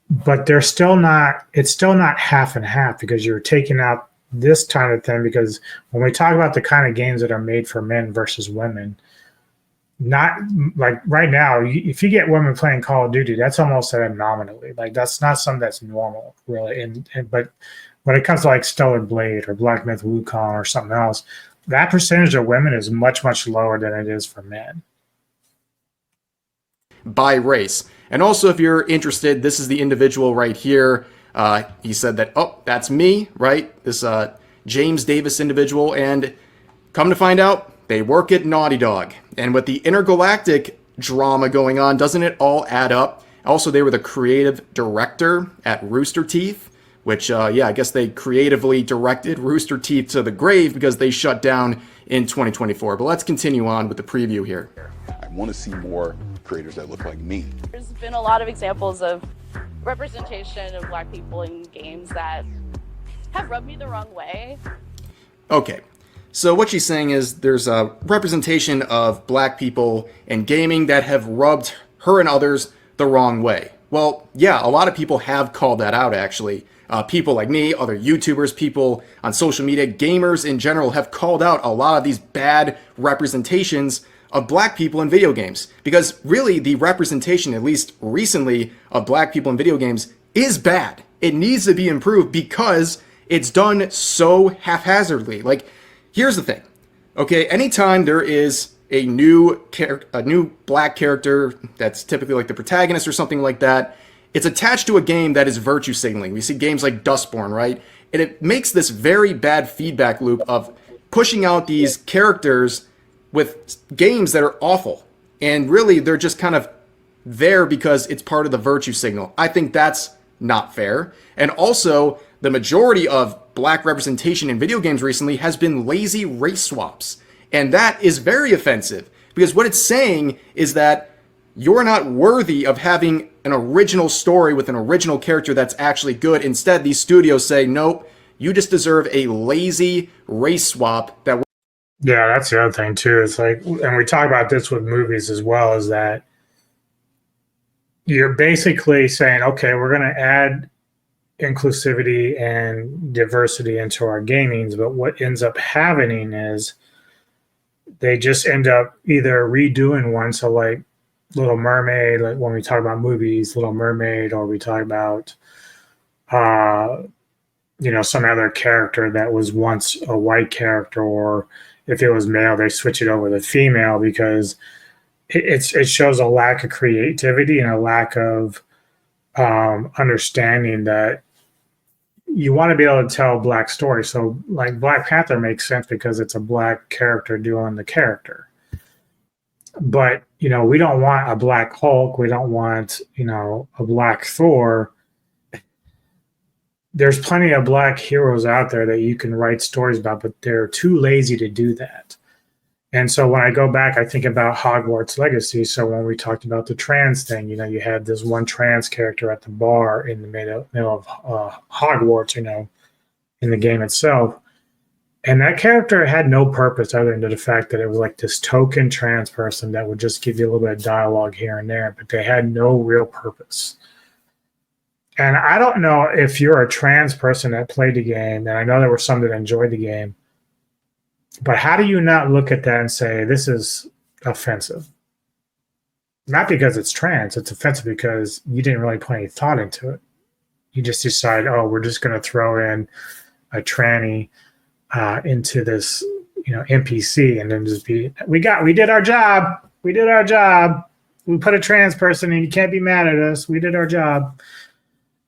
But it's still not half and half because you're taking out this kind of thing, because when we talk about the kind of games that are made for men versus women, not like right now, if you get women playing Call of Duty, that's almost an anomaly. Like that's not something that's normal, really. But when it comes to like Stellar Blade or Black Myth Wukong or something else, that percentage of women is much, much lower than it is for men. By race. And also, if you're interested, this is the individual right here. He said that, oh, that's me, right? This James Davis individual. And come to find out, they work at Naughty Dog. And with the intergalactic drama going on, doesn't it all add up? Also, they were the creative director at Rooster Teeth, which, I guess they creatively directed Rooster Teeth to the grave because they shut down in 2024. But let's continue on with the preview here. I want to see more creators that look like me. There's been a lot of examples of representation of Black people in games that have rubbed me the wrong way. Okay, so what she's saying is there's a representation of Black people in gaming that have rubbed her and others the wrong way. Well, yeah, a lot of people have called that out, actually. People like me, other YouTubers, people on social media, gamers in general have called out a lot of these bad representations of Black people in video games. Because really, the representation, at least recently, of Black people in video games is bad. It needs to be improved because it's done so haphazardly. Like, here's the thing. Okay, anytime there is a new Black character that's typically like the protagonist or something like that, it's attached to a game that is virtue signaling. We see games like Dustborn, right? And it makes this very bad feedback loop of pushing out these characters with games that are awful. And really, they're just kind of there because it's part of the virtue signal. I think that's not fair. And also, the majority of Black representation in video games recently has been lazy race swaps. And that is very offensive because what it's saying is that you're not worthy of having an original story with an original character that's actually good. Instead, these studios say, nope, you just deserve a lazy race swap that... Yeah, that's the other thing too. It's like, and we talk about this with movies as well, is that you're basically saying, okay, we're going to add inclusivity and diversity into our gamings, but what ends up happening is they just end up either redoing one. So like Little Mermaid, like when we talk about movies, Little Mermaid, or we talk about, some other character that was once a white character, or if it was male, they switch it over to female because it shows a lack of creativity and a lack of understanding that you want to be able to tell Black stories. So like Black Panther makes sense because it's a Black character doing the character. But, we don't want a Black Hulk. We don't want, a Black Thor. There's plenty of Black heroes out there that you can write stories about, but they're too lazy to do that. And so when I go back, I think about Hogwarts Legacy. So when we talked about the trans thing, you had this one trans character at the bar in the middle of Hogwarts, in the game itself. And that character had no purpose other than the fact that it was like this token trans person that would just give you a little bit of dialogue here and there, but they had no real purpose. And I don't know if you're a trans person that played the game, and I know there were some that enjoyed the game, but how do you not look at that and say, this is offensive? Not because it's trans, it's offensive because you didn't really put any thought into it. You just decide, oh, we're just going to throw in a tranny into this, NPC, and then just be, we did our job. We did our job. We put a trans person in. You can't be mad at us. We did our job.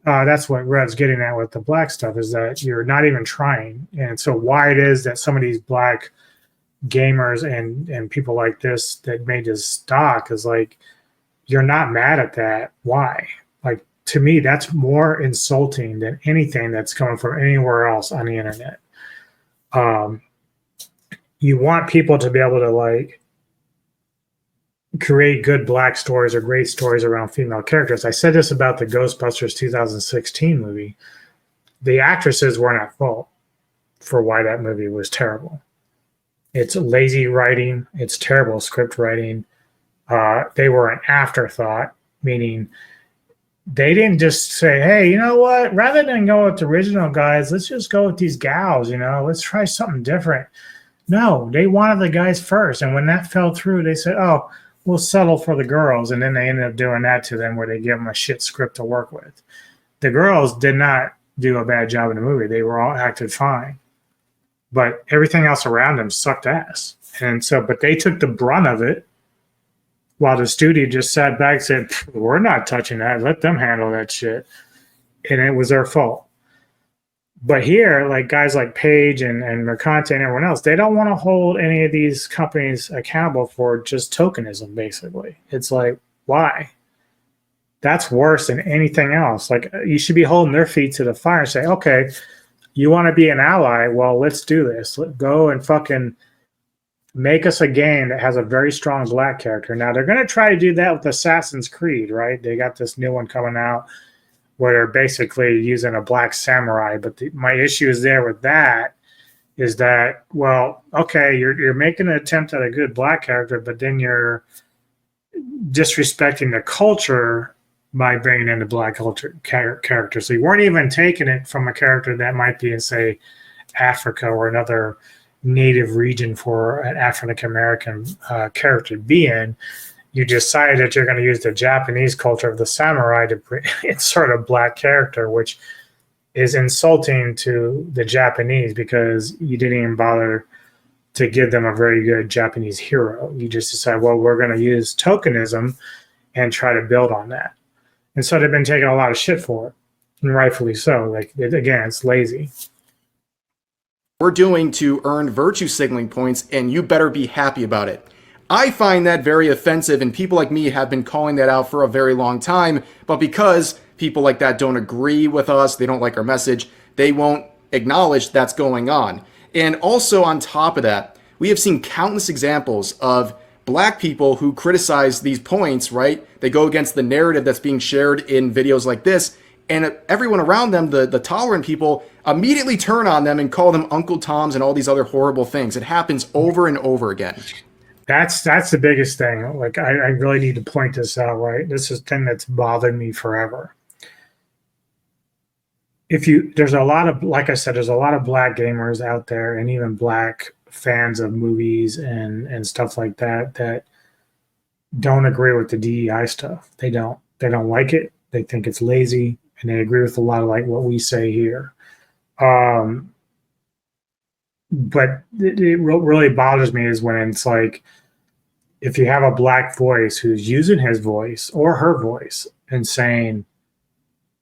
That's what Rev's getting at with the black stuff, is that you're not even trying. And so why it is that some of these black gamers and people like this that made this stock is like, you're not mad at that. Why? Like, to me, that's more insulting than anything that's coming from anywhere else on the internet. You want people to be able to like create good black stories or great stories around female characters. I said this about the Ghostbusters 2016 movie. The actresses weren't at fault for why that movie was terrible. It's lazy writing. It's terrible script writing. They were an afterthought, meaning they didn't just say, hey, you know what? Rather than go with the original guys, let's just go with these gals, let's try something different. No, they wanted the guys first. And when that fell through, they said, oh, we'll settle for the girls. And then they ended up doing that to them where they give them a shit script to work with. The girls did not do a bad job in the movie. They were all acted fine. But everything else around them sucked ass. And so, but they took the brunt of it while the studio just sat back and said, we're not touching that. Let them handle that shit. And it was their fault. But here, like guys like Paige and Mercante and everyone else, they don't want to hold any of these companies accountable for just tokenism, basically. It's like, why? That's worse than anything else. Like, you should be holding their feet to the fire and say, okay, you want to be an ally? Well, let's do this. Let's go and fucking make us a game that has a very strong black character. Now, they're going to try to do that with Assassin's Creed, right? They got this new one coming out where they're basically using a black samurai. But my issue is there with that is that, well, okay, you're making an attempt at a good black character, but then you're disrespecting the culture by bringing in the black culture character. So you weren't even taking it from a character that might be in, say, Africa or another native region for an African-American character to be in. You decided that you're going to use the Japanese culture of the samurai to insert a black character, which is insulting to the Japanese because you didn't even bother to give them a very good Japanese hero. You just decided, well, we're going to use tokenism and try to build on that. And so they've been taking a lot of shit for it, and rightfully so. Like, again, it's lazy. We're doing to earn virtue signaling points, and you better be happy about it. I find that very offensive, and people like me have been calling that out for a very long time, but because people like that don't agree with us, they don't like our message, they won't acknowledge that's going on. And also on top of that, we have seen countless examples of black people who criticize these points, right? They go against the narrative that's being shared in videos like this, and everyone around them, the tolerant people, immediately turn on them and call them Uncle Toms and all these other horrible things. It happens over and over again. That's the biggest thing. Like, I really need to point this out, right? This is the thing that's bothered me forever. There's a lot of, like I said, there's a lot of black gamers out there and even black fans of movies and stuff like that don't agree with the DEI stuff. They don't like it. They think it's lazy, and they agree with a lot of like what we say here. But it really bothers me is when it's like, if you have a black voice who's using his voice or her voice and saying,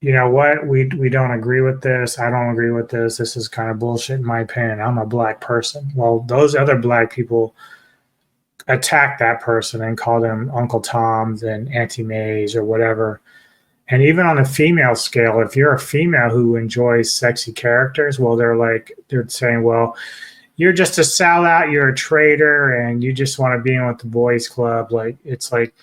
you know what, we don't agree with this. I don't agree with this. This is kind of bullshit in my opinion. I'm a black person. Well, those other black people attack that person and call them Uncle Toms and Auntie Mays or whatever. And even on a female scale, if you're a female who enjoys sexy characters, well, they're saying, well, you're just a sellout, you're a traitor, and you just want to be in with the boys club. Like, it's like,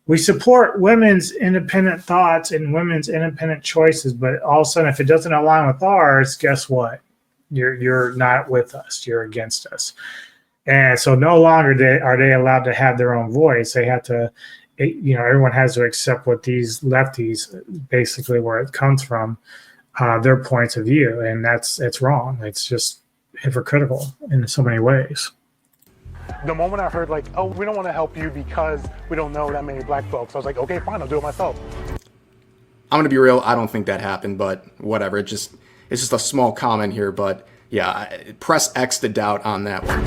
we support women's independent thoughts and women's independent choices, but all of a sudden, if it doesn't align with ours, guess what? You're not with us. You're against us. And so no longer are they allowed to have their own voice. They have to, everyone has to accept what these lefties, basically where it comes from, their points of view. And it's wrong. It's just hypocritical in so many ways. The moment I heard like, oh, we don't want to help you because we don't know that many black folks, I was like, okay, fine, I'll do it myself. I'm gonna be real. I don't think that happened, but whatever. It's just a small comment here, but yeah, press X to doubt on that one.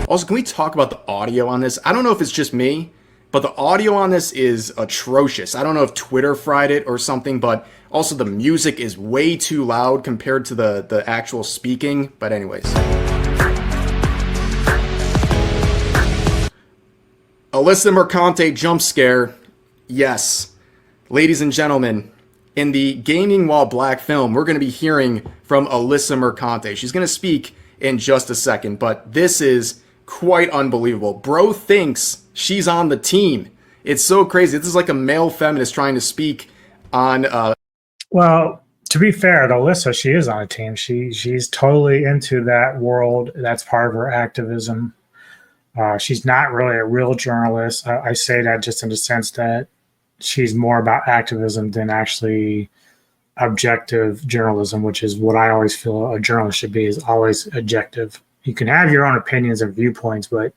Also, can we talk about the audio on this? I don't know if it's just me, but the audio on this is atrocious. I don't know if Twitter fried it or something, but also the music is way too loud compared to the actual speaking. But anyways. Alyssa Mercante jump scare. Yes. Ladies and gentlemen, in the Gaming While Black film, we're going to be hearing from Alyssa Mercante. She's going to speak in just a second, but this is quite unbelievable. Bro thinks she's on the team. It's so crazy. This is like a male feminist trying to speak on... Well, to be fair to Alyssa, she is on a team. She's totally into that world. That's part of her activism. She's not really a real journalist. I say that just in the sense that she's more about activism than actually objective journalism, which is what I always feel a journalist should be, is always objective. You can have your own opinions and viewpoints, but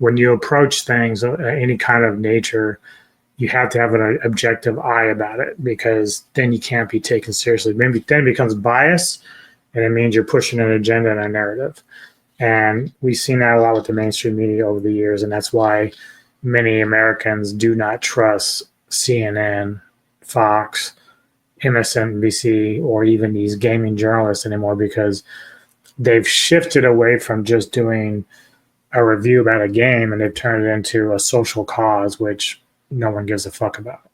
when you approach things, any kind of nature, you have to have an objective eye about it, because then you can't be taken seriously. Maybe then it becomes bias, and it means you're pushing an agenda and a narrative. And we've seen that a lot with the mainstream media over the years, and that's why many Americans do not trust CNN, Fox, MSNBC, or even these gaming journalists anymore, because they've shifted away from just doing a review about a game, and they've turned it into a social cause, which no one gives a fuck about.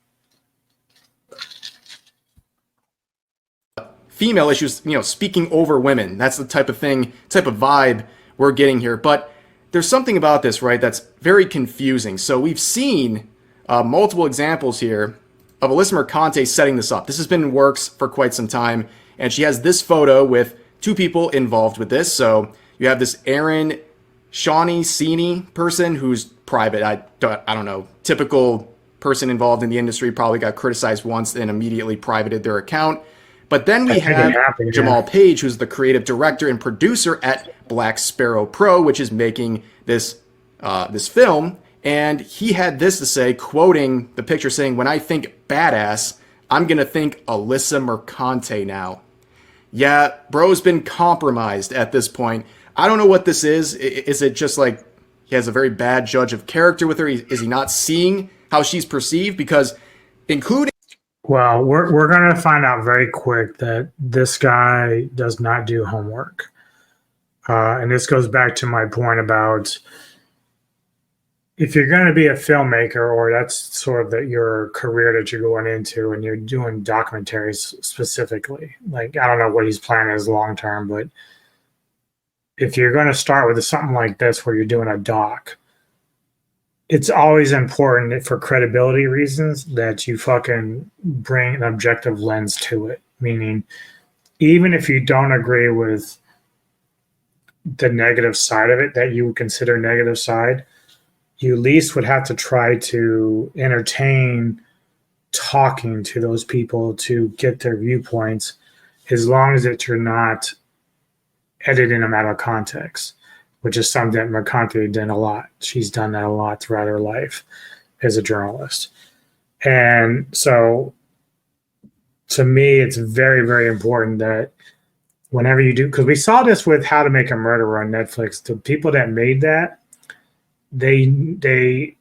Female issues, speaking over women. That's the type of vibe we're getting here. But there's something about this, right, that's very confusing. So we've seen multiple examples here of Alyssa Mercante setting this up. This has been in works for quite some time, and she has this photo with two people involved with this. So you have this Aaron Shawnee person who's private. I don't know, typical person involved in the industry, probably got criticized once and immediately privated their account. But then we have Jamal Page, who's the creative director and producer at Black Sparrow Pro, which is making this film. And he had this to say, quoting the picture, saying, "When I think badass, I'm going to think Alyssa Mercante now." Yeah, bro's been compromised at this point. I don't know what this is. Is it just like he has a very bad judge of character with her? Is he not seeing how she's perceived? Because including... Well, we're going to find out very quick that this guy does not do homework. And this goes back to my point about, if you're going to be a filmmaker, or that's sort of your career that you're going into, and you're doing documentaries specifically, like, I don't know what he's planning as long term, but if you're going to start with something like this where you're doing a doc, it's always important for credibility reasons that you fucking bring an objective lens to it. Meaning, even if you don't agree with the negative side of it that you would consider negative side, you at least would have to try to entertain talking to those people to get their viewpoints, as long as that you're not editing them out of context, which is something that Mercante did a lot. She's done that a lot throughout her life as a journalist. And so, to me, it's very, very important that whenever you do, because we saw this with How to Make a Murderer on Netflix, the people that made that, they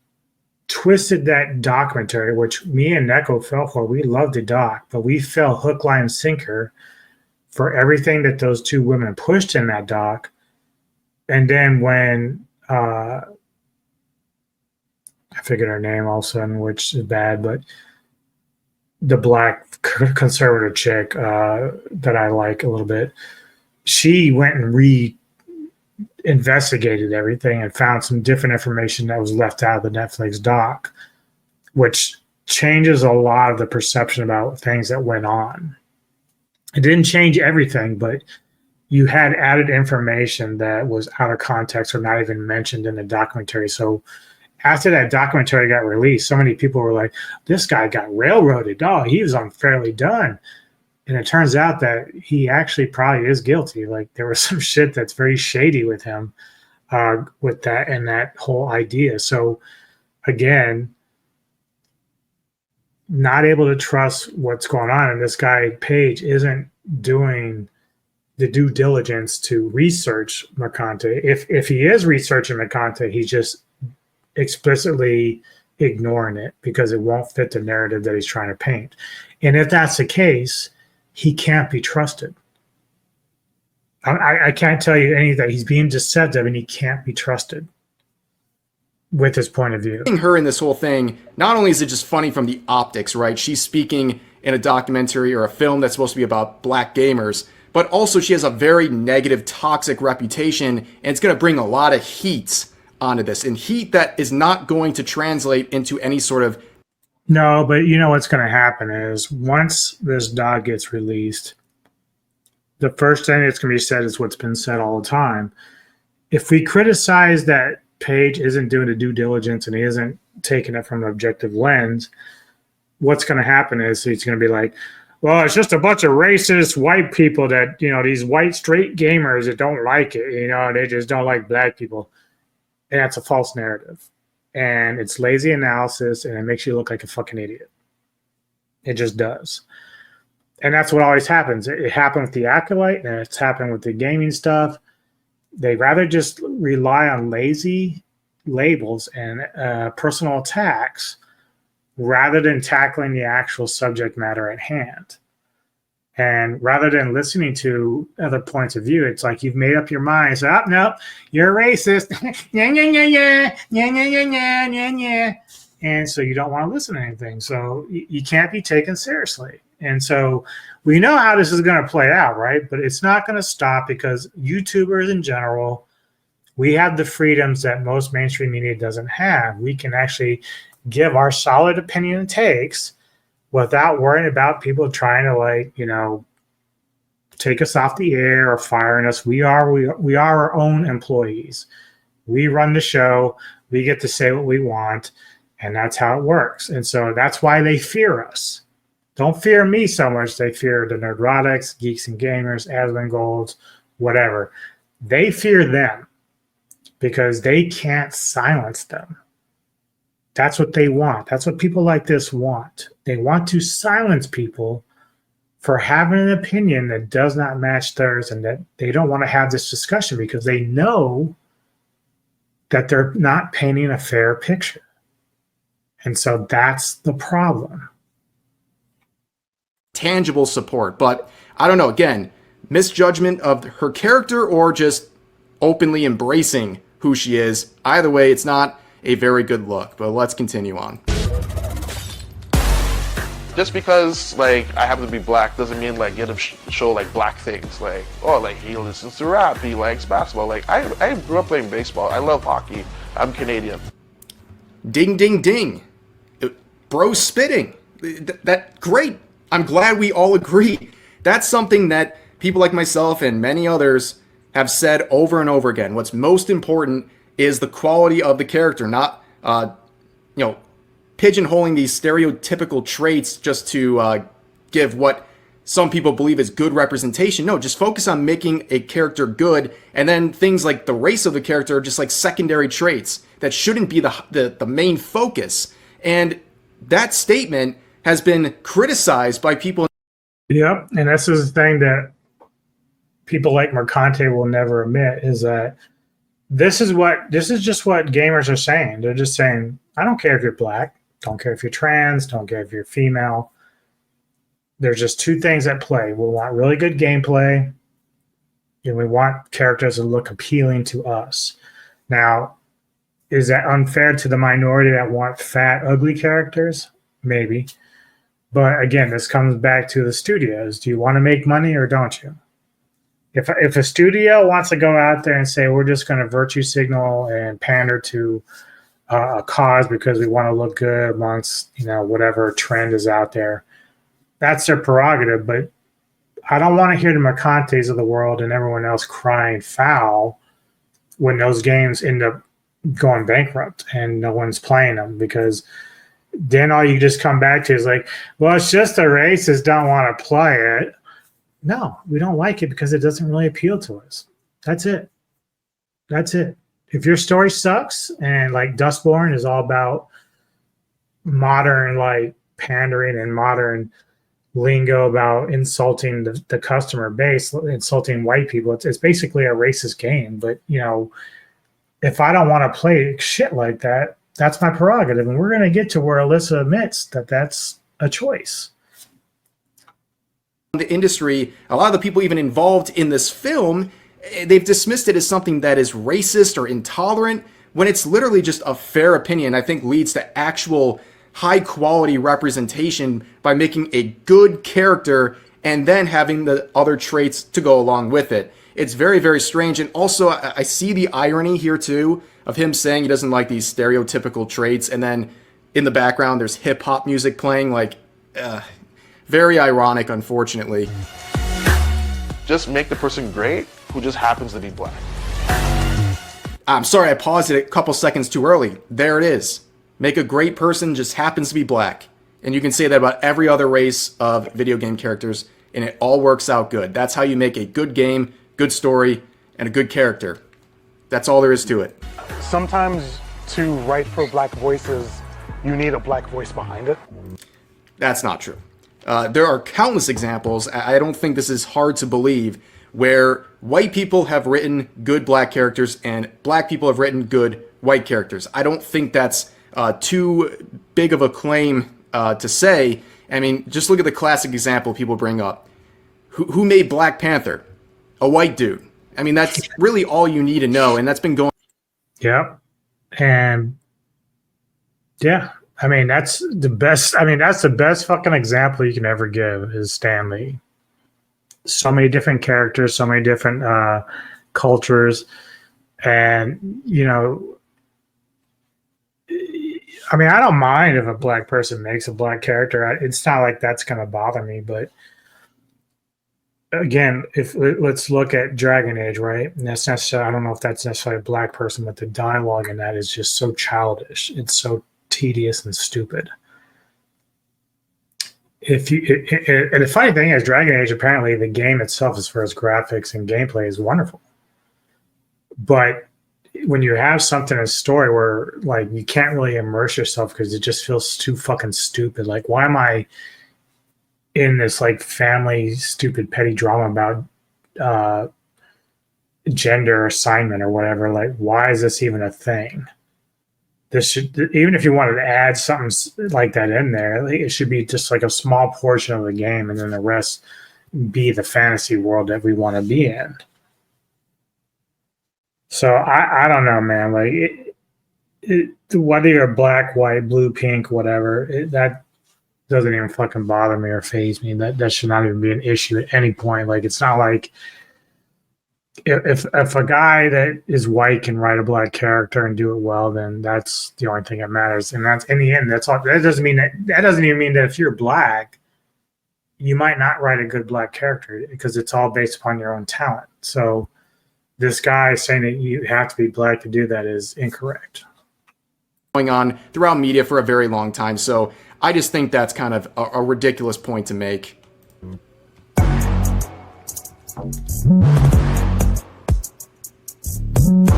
twisted that documentary, which me and Neko fell for. We loved the doc, but we fell hook, line, and sinker for everything that those two women pushed in that doc. And then when I forget her name all of a sudden, which is bad, but the black conservative chick that I like a little bit, she went and investigated everything and found some different information that was left out of the Netflix doc, which changes a lot of the perception about things that went on. It didn't change everything, but you had added information that was out of context or not even mentioned in the documentary. So after that documentary got released, so many people were like, this guy got railroaded. Oh, he was unfairly done. And it turns out that he actually probably is guilty. Like, there was some shit that's very shady with him, with that and that whole idea. So again, not able to trust what's going on. And this guy, Page, isn't doing the due diligence to research Mercante. If he is researching Mercante, he's just explicitly ignoring it because it won't fit the narrative that he's trying to paint. And if that's the case, he can't be trusted. I can't tell you anything. He's being deceptive and he can't be trusted with his point of view. Her in this whole thing, not only is it just funny from the optics, right? She's speaking in a documentary or a film that's supposed to be about black gamers, but also she has a very negative, toxic reputation, and it's going to bring a lot of heat onto this, and heat that is not going to translate into any sort of... No, but you know what's going to happen is once this dog gets released, the first thing that's going to be said is what's been said all the time. If we criticize that Page isn't doing the due diligence and he isn't taking it from an objective lens, what's going to happen is he's going to be like, well, it's just a bunch of racist white people that, you know, these white straight gamers that don't like it, you know, they just don't like black people. And that's a false narrative. And it's lazy analysis, and it makes you look like a fucking idiot. It just does. And that's what always happens. It happened with the Acolyte, and it's happened with the gaming stuff. They rather just rely on lazy labels and personal attacks rather than tackling the actual subject matter at hand. And rather than listening to other points of view, it's like you've made up your mind. So, oh, no, you're a racist. Yeah, yeah, yeah, yeah, yeah, yeah, yeah, yeah, yeah. And so you don't want to listen to anything. So you can't be taken seriously. And so we know how this is going to play out, right? But it's not going to stop because YouTubers in general, we have the freedoms that most mainstream media doesn't have. We can actually give our solid opinion and takes without worrying about people trying to, like, you know, take us off the air or firing us. We are our own employees. We run the show. We get to say what we want, and that's how it works. And so that's why they fear us. Don't fear me so much. They fear the Nerdrotics, Geeks and Gamers, Asmongold, whatever. They fear them because they can't silence them. That's what they want. That's what people like this want. They want to silence people for having an opinion that does not match theirs, and that they don't want to have this discussion because they know that they're not painting a fair picture. And so that's the problem. Tangible support, but I don't know, again, misjudgment of her character or just openly embracing who she is. Either way, it's not a very good look, but let's continue on. Just because, like, I happen to be black doesn't mean, like, get to show, like, black things. Like, oh, like, he listens to rap, he likes basketball. Like, I grew up playing baseball. I love hockey. I'm Canadian. Ding, ding, ding. Bro spitting. That great. I'm glad we all agree. That's something that people like myself and many others have said over and over again. What's most important is the quality of the character, not, pigeonholing these stereotypical traits just to give what some people believe is good representation. No, just focus on making a character good, and then things like the race of the character are just like secondary traits that shouldn't be the main focus. And that statement has been criticized by people. Yep, and this is the thing that people like Mercante will never admit, is that this is just what gamers are saying. They're just saying, I don't care if you're black, don't care if you're trans, don't care if you're female. There's just two things at play. We want really good gameplay, and we want characters that look appealing to us. Now, is that unfair to the minority that want fat, ugly characters? Maybe. But again, this comes back to the studios. Do you want to make money or don't you? If a studio wants to go out there and say, we're just going to virtue signal and pander to a cause because we want to look good amongst, whatever trend is out there. That's their prerogative, but I don't want to hear the Mercantes of the world and everyone else crying foul when those games end up going bankrupt and no one's playing them, because then all you just come back to is like, well, it's just the racists don't want to play it. No, we don't like it because it doesn't really appeal to us. That's it. That's it. If your story sucks and like Dustborn is all about modern like pandering and modern lingo about insulting the customer base, insulting white people, it's basically a racist game. But if I don't want to play shit like that, that's my prerogative. And we're going to get to where Alyssa admits that that's a choice. The industry, a lot of the people even involved in this film, they've dismissed it as something that is racist or intolerant, when it's literally just a fair opinion. I think leads to actual high quality representation by making a good character and then having the other traits to go along with it. It's very, very strange. And also, I see the irony here too of him saying he doesn't like these stereotypical traits, and then in the background there's hip hop music playing. Very ironic, unfortunately. Just make the person great who just happens to be black. I'm sorry, I paused it a couple seconds too early. There it is. Make a great person just happens to be black. And you can say that about every other race of video game characters, and it all works out good. That's how you make a good game, good story, and a good character. That's all there is to it. Sometimes to write for black voices, you need a black voice behind it. That's not true. There are countless examples, I don't think this is hard to believe, where white people have written good black characters and black people have written good white characters. I don't think that's too big of a claim to say. I mean, just look at the classic example people bring up. Who made Black Panther? A white dude. I mean, that's really all you need to know, and that's been going. Yep. And yeah, I mean, that's the best. I mean, that's the best fucking example you can ever give is Stan Lee. So many different characters, so many different cultures. And, I mean, I don't mind if a black person makes a black character. It's not like that's going to bother me. But again, let's look at Dragon Age, right? And that's necessarily, I don't know if that's necessarily a black person, but the dialogue in that is just so childish. It's so tedious and stupid. And the funny thing is, Dragon Age, apparently the game itself, as far as graphics and gameplay, is wonderful. But when you have something in a story where like you can't really immerse yourself because it just feels too fucking stupid. Like, why am I in this like family stupid petty drama about gender assignment or whatever? Like, why is this even a thing? This should, even if you wanted to add something like that in there, it should be just like a small portion of the game, and then the rest be the fantasy world that we want to be in. So I don't know, man. Like, whether you're black, white, blue, pink, whatever, that doesn't even fucking bother me or faze me. That should not even be an issue at any point. Like, it's not like if a guy that is white can write a black character and do it well, then that's the only thing that matters. And that's, in the end, that's all. That doesn't even mean that if you're black, you might not write a good black character, because it's all based upon your own talent. So this guy saying that you have to be black to do that is incorrect. Going on throughout media for a very long time. So I just think that's kind of a ridiculous point to make.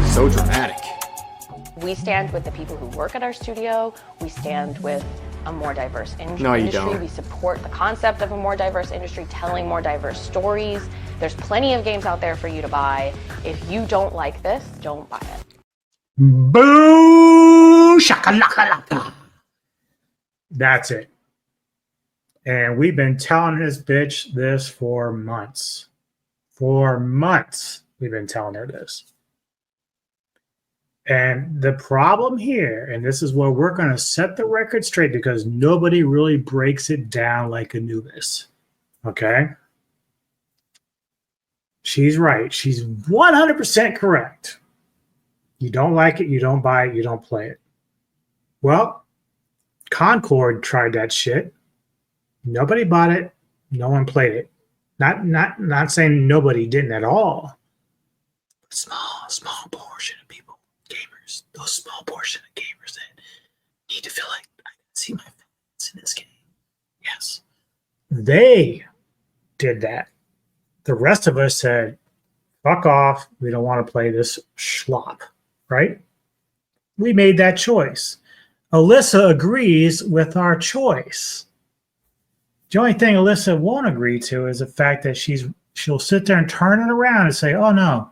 So dramatic. We stand with the people who work at our studio. We stand with a more diverse industry. No, you don't. We support the concept of a more diverse industry, telling more diverse stories. There's plenty of games out there for you to buy. If you don't like this, don't buy it. Boo! Shakalaka. That's it. And we've been telling this bitch this for months. For months, we've been telling her this. And the problem here, and this is where we're going to set the record straight, because nobody really breaks it down like Anubis. Okay? She's right. She's 100% correct. You don't like it, you don't buy it, you don't play it. Well, Concord tried that shit. Nobody bought it. No one played it. Not saying nobody didn't at all. But small portion of people, gamers, those small portion of gamers that need to feel like I can see my fans in this game. Yes. They did that. The rest of us said, fuck off. We don't want to play this schlop, right? We made that choice. Alyssa agrees with our choice. The only thing Alyssa won't agree to is the fact that she'll sit there and turn it around and say, oh no,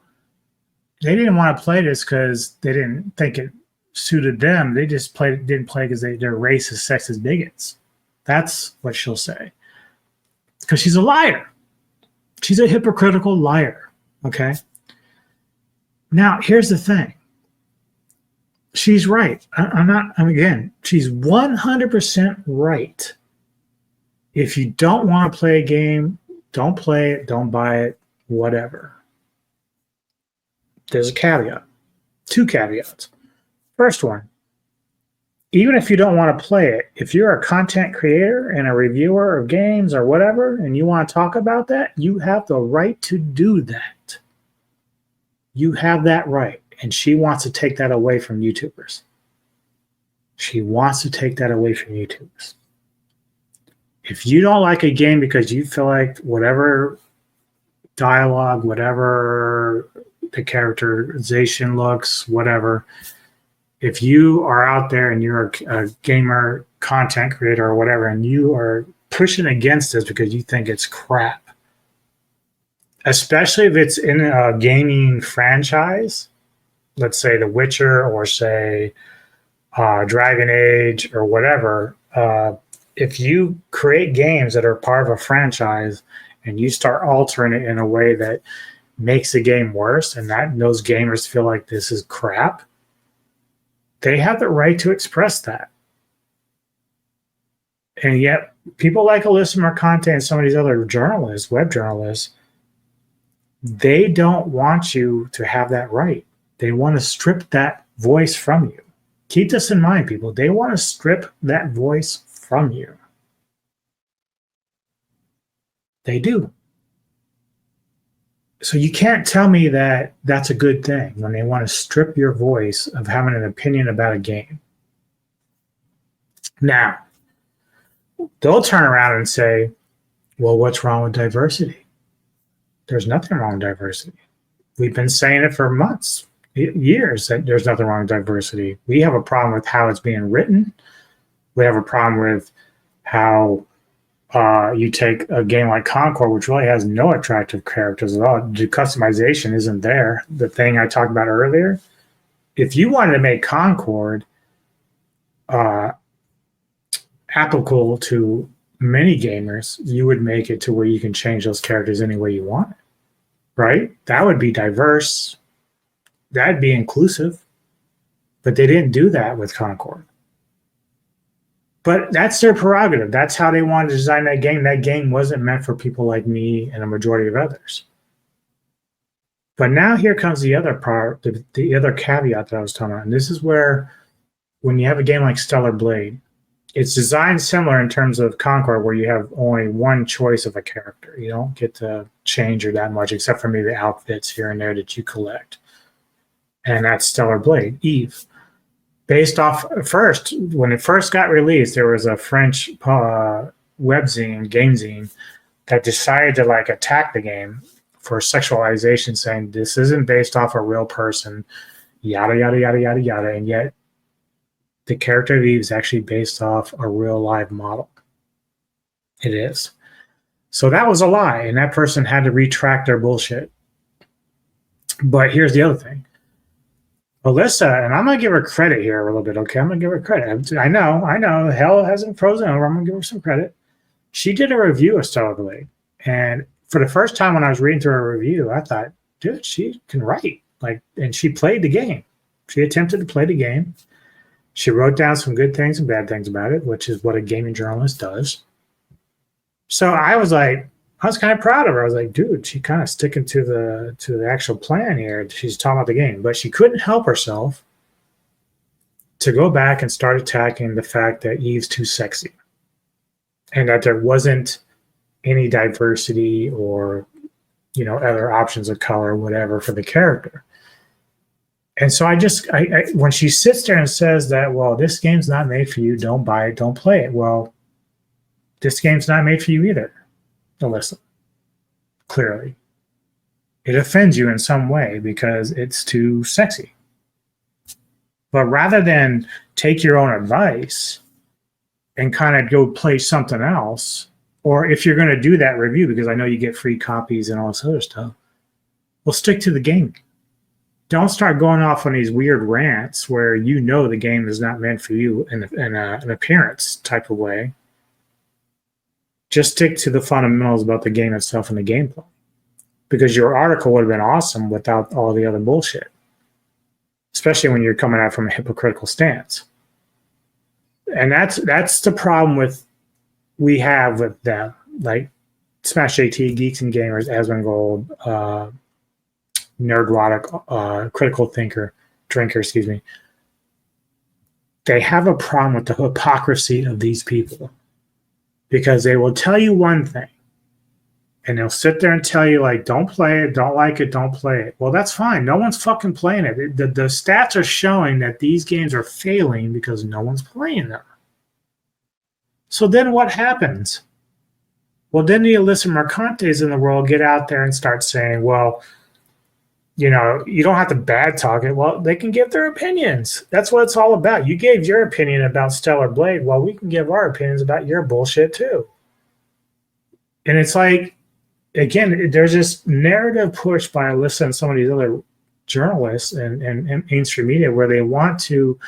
they didn't want to play this because they didn't think it suited them. They just didn't play because they're racist, sexist bigots. That's what she'll say. Because she's a liar. She's a hypocritical liar. Okay? Now, here's the thing. She's right. Again, she's 100% right. If you don't want to play a game, don't play it, don't buy it, whatever. There's a caveat. 2 caveats. First one, even if you don't want to play it, if you're a content creator and a reviewer of games or whatever, and you want to talk about that, you have the right to do that. You have that right. And she wants to take that away from YouTubers. She wants to take that away from YouTubers. If you don't like a game because you feel like whatever dialogue, whatever the characterization looks, whatever, if you are out there and you're a gamer, content creator or whatever, and you are pushing against this because you think it's crap, especially if it's in a gaming franchise, let's say The Witcher or say Dragon Age or whatever, if you create games that are part of a franchise and you start altering it in a way that makes the game worse and those gamers feel like this is crap, they have the right to express that. And yet people like Alyssa Mercante and some of these other journalists, web journalists, they don't want you to have that right. They want to strip that voice from you. Keep this in mind, people. They want to strip that voice from you. They do. So you can't tell me that that's a good thing when they want to strip your voice of having an opinion about a game. Now, they'll turn around and say, well, what's wrong with diversity? There's nothing wrong with diversity. We've been saying it for months, years, that there's nothing wrong with diversity. We have a problem with how it's being written. We have a problem with how you take a game like Concord, which really has no attractive characters at all. The customization isn't there. The thing I talked about earlier, if you wanted to make Concord applicable to many gamers, you would make it to where you can change those characters any way you want, right? That would be diverse. That'd be inclusive. But they didn't do that with Concord. But that's their prerogative. That's how they wanted to design that game. That game wasn't meant for people like me and a majority of others. But now here comes the other part, the other caveat that I was talking about. And this is where, when you have a game like Stellar Blade, it's designed similar in terms of Concord, where you have only one choice of a character. You don't get to change her that much, except for maybe the outfits here and there that you collect. And that's Stellar Blade, Eve. Based off, when it first got released, there was a French webzine, game zine, that decided to attack the game for sexualization, saying this isn't based off a real person, yada, yada, yada, yada, yada. And yet the character of Eve is actually based off a real live model. It is. So that was a lie, and that person had to retract their bullshit. But here's the other thing. Alyssa, and I'm going to give her credit here a little bit, okay? I'm going to give her credit. I know, hell hasn't frozen over. I'm going to give her some credit. She did a review of Stellar Blade, and for the first time when I was reading through her review, I thought, dude, she can write. And she played the game. She attempted to play the game. She wrote down some good things and bad things about it, which is what a gaming journalist does. So I was kind of proud of her. I was like, dude, she kind of sticking to the actual plan here. She's talking about the game, but she couldn't help herself to go back and start attacking the fact that Eve's too sexy and that there wasn't any diversity or, you know, other options of color or whatever for the character. And so I when she sits there and says that, well, this game's not made for you, don't buy it, don't play it. Well, this game's not made for you either, Alyssa. Clearly. It offends you in some way because it's too sexy. But rather than take your own advice and kind of go play something else, or if you're going to do that review, because I know you get free copies and all this other stuff, well, stick to the game. Don't start going off on these weird rants where you know the game is not meant for you in an appearance type of way. Just stick to the fundamentals about the game itself and the gameplay. Because your article would have been awesome without all the other bullshit. Especially when you're coming out from a hypocritical stance. And that's the problem we have with them. Like Smash JT, Geeks and Gamers, Asmongold, Nerdrotic, Critical Drinker, excuse me. They have a problem with the hypocrisy of these people. Because they will tell you one thing. And they'll sit there and tell you, like, don't play it, don't like it, don't play it. Well, that's fine. No one's fucking playing it. The stats are showing that these games are failing because no one's playing them. So then what happens? Well, then the Alyssa Mercantes in the world get out there and start saying, well, you know, you don't have to bad talk it. Well, they can give their opinions. That's what it's all about. You gave your opinion about Stellar Blade. Well, we can give our opinions about your bullshit too. And it's like, again, there's this narrative pushed by Alyssa and some of these other journalists and mainstream media where they want to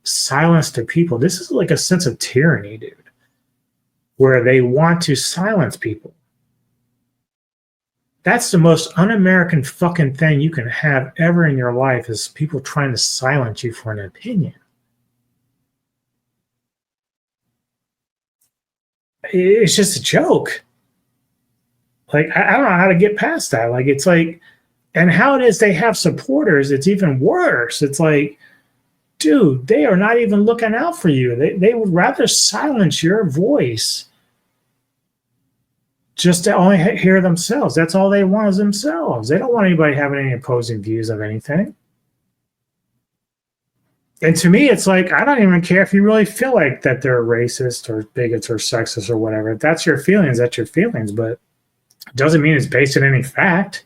silence the people. This is like a sense of tyranny, dude, where they want to silence people. That's the most un-American fucking thing you can have ever in your life is people trying to silence you for an opinion. It's just a joke. Like, I don't know how to get past that. Like, it's like, and how it is they have supporters, it's even worse. It's like, dude, they are not even looking out for you. They would rather silence your voice just to only hear themselves. That's all they want is themselves. They don't want anybody having any opposing views of anything. And to me, it's like, I don't even care if you really feel like that they're racist or bigots or sexist or whatever. If that's your feelings, that's your feelings. But it doesn't mean it's based on any fact.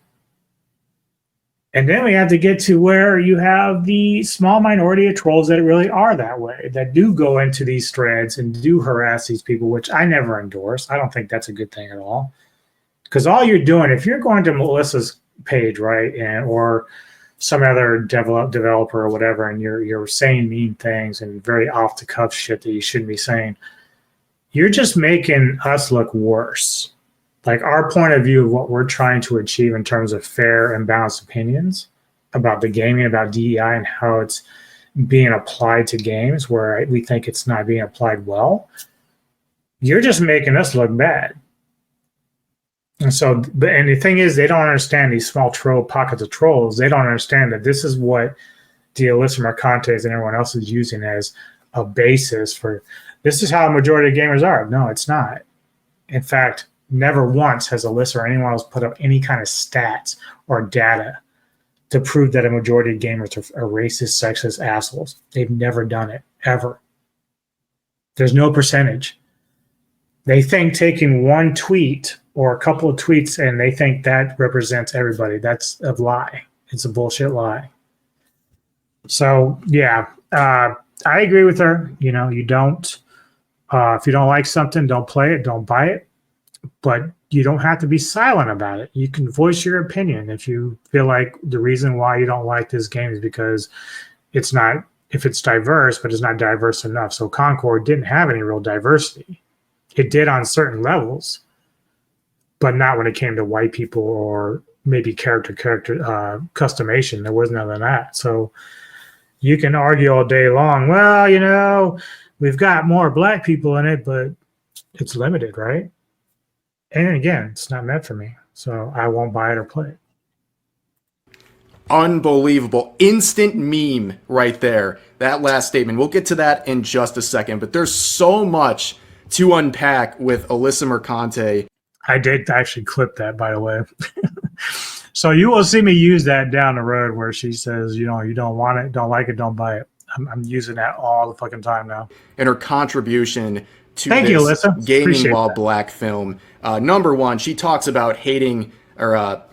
And then we have to get to where you have the small minority of trolls that really are that way, that do go into these threads and do harass these people, which I never endorse. I don't think that's a good thing at all. Because all you're doing, if you're going to Melissa's page, right, and or some other developer or whatever, and you're saying mean things and very off-the-cuff shit that you shouldn't be saying, you're just making us look worse. Like our point of view of what we're trying to achieve in terms of fair and balanced opinions about the gaming, about DEI and how it's being applied to games where we think it's not being applied well, you're just making us look bad. And so, and the thing is, they don't understand these small pockets of trolls. They don't understand that this is what the Alyssa Mercantes and everyone else is using as a basis for, this is how a majority of gamers are. No, it's not. In fact, never once has Alyssa or anyone else put up any kind of stats or data to prove that a majority of gamers are racist, sexist assholes. They've never done it, ever. There's no percentage. They think taking one tweet or a couple of tweets and they think that represents everybody. That's a lie. It's a bullshit lie. So, yeah, I agree with her. You know, you don't, if you don't like something, don't play it, don't buy it. But you don't have to be silent about it. You can voice your opinion if you feel like the reason why you don't like this game is because it's not, if it's diverse, but it's not diverse enough. So Concord didn't have any real diversity. It did on certain levels, but not when it came to white people or maybe character customation. There was none of that. So you can argue all day long, well, you know, we've got more black people in it, but it's limited, right? And again, it's not meant for me, so I won't buy it or play it. Unbelievable. Instant meme right there. That last statement. We'll get to that in just a second, but there's so much to unpack with Alyssa Mercante. I did actually clip that, by the way. So you will see me use that down the road where she says, you don't want it, don't like it, don't buy it. I'm using that all the fucking time now. And her contribution to Thank you, Alyssa. Gaming Appreciate While that. Black film. Number one, she talks about hating or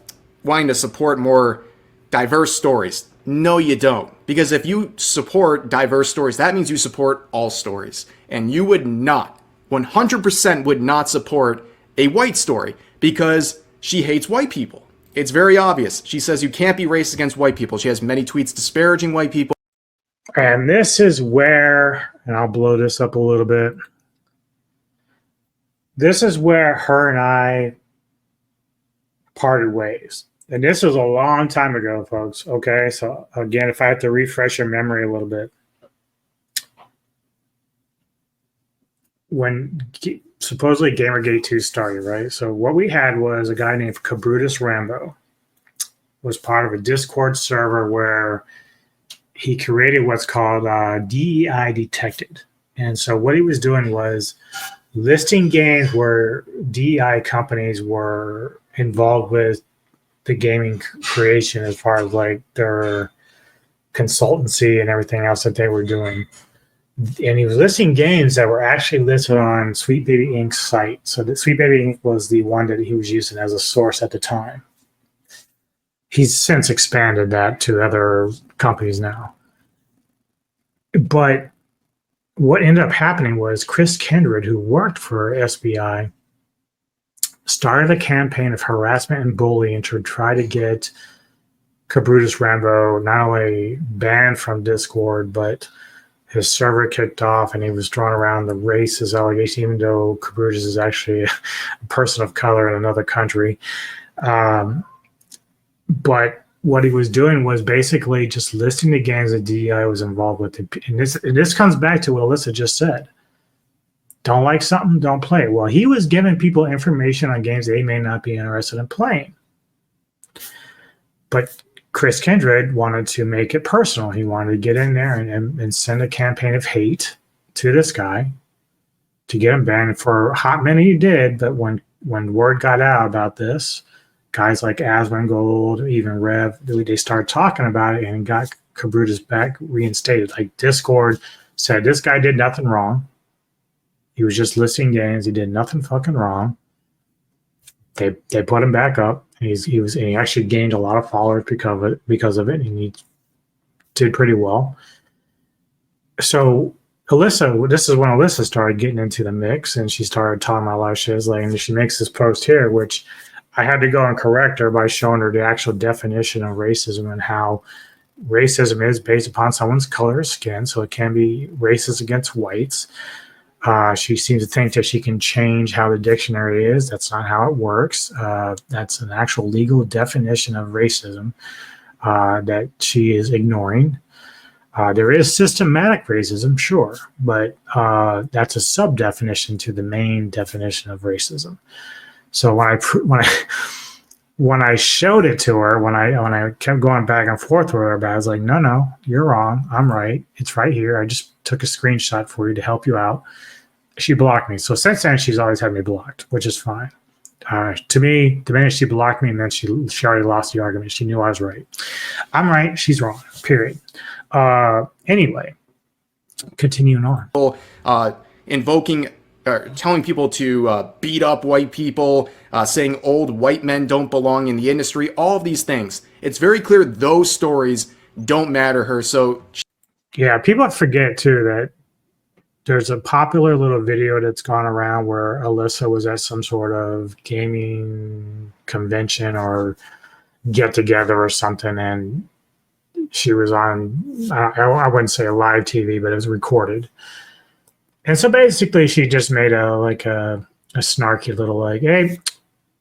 wanting to support more diverse stories. No, you don't. Because if you support diverse stories, that means you support all stories. And you would not, 100% would not support a white story because she hates white people. It's very obvious. She says you can't be racist against white people. She has many tweets disparaging white people. And this is where, and I'll blow this up a little bit. This is where her and I parted ways. And this was a long time ago, folks. Okay, so again, if I have to refresh your memory a little bit. When supposedly Gamergate 2 started, right? So what we had was a guy named Cabrutus Rambo was part of a Discord server where he created what's called DEI Detected. And so what he was doing was listing games where DEI companies were involved with the gaming creation as far as like their consultancy and everything else that they were doing. And he was listing games that were actually listed on Sweet Baby Inc.'s site. So the Sweet Baby Inc. was the one that he was using as a source at the time. He's since expanded that to other companies now. But what ended up happening was Chris Kindred, who worked for SBI, started a campaign of harassment and bullying to try to get Cabrutus Rambo not only banned from Discord, but his server kicked off, and he was thrown around the racist allegation, even though Cabrutus is actually a person of color in another country. But what he was doing was basically just listing the games that DEI was involved with. And this comes back to what Alyssa just said. Don't like something, don't play it. Well, he was giving people information on games they may not be interested in playing. But Chris Kindred wanted to make it personal. He wanted to get in there and send a campaign of hate to this guy to get him banned. For a hot minute he did, but when word got out about this, guys like Asmongold, even Rev, they started talking about it and got Cabrutus back reinstated. Like Discord said, this guy did nothing wrong. He was just listing games. He did nothing fucking wrong. They put him back up. And he actually gained a lot of followers because of it, and he did pretty well. So Alyssa, this is when Alyssa started getting into the mix, and she started talking about a lot of shit. Like, and she makes this post here, which I had to go and correct her by showing her the actual definition of racism and how racism is based upon someone's color of skin. So it can be racist against whites. She seems to think that she can change how the dictionary is. That's not how it works. That's an actual legal definition of racism that she is ignoring. There is systematic racism, sure, but that's a sub-definition to the main definition of racism. So when I showed it to her, when I kept going back and forth with her about it, I was like, no, you're wrong. I'm right. It's right here. I just took a screenshot for you to help you out. She blocked me. So since then, she's always had me blocked, which is fine. To me, the minute she blocked me, and then she already lost the argument. She knew I was right. I'm right. She's wrong. Period. Anyway, continuing on. Invoking telling people to beat up white people, saying old white men don't belong in the industry, all of these things. It's very clear those stories don't matter her. So yeah, people forget too that there's a popular little video that's gone around where Alyssa was at some sort of gaming convention or get together or something, and she was on, I wouldn't say a live TV, but it was recorded. And so basically she just made a snarky little like, hey,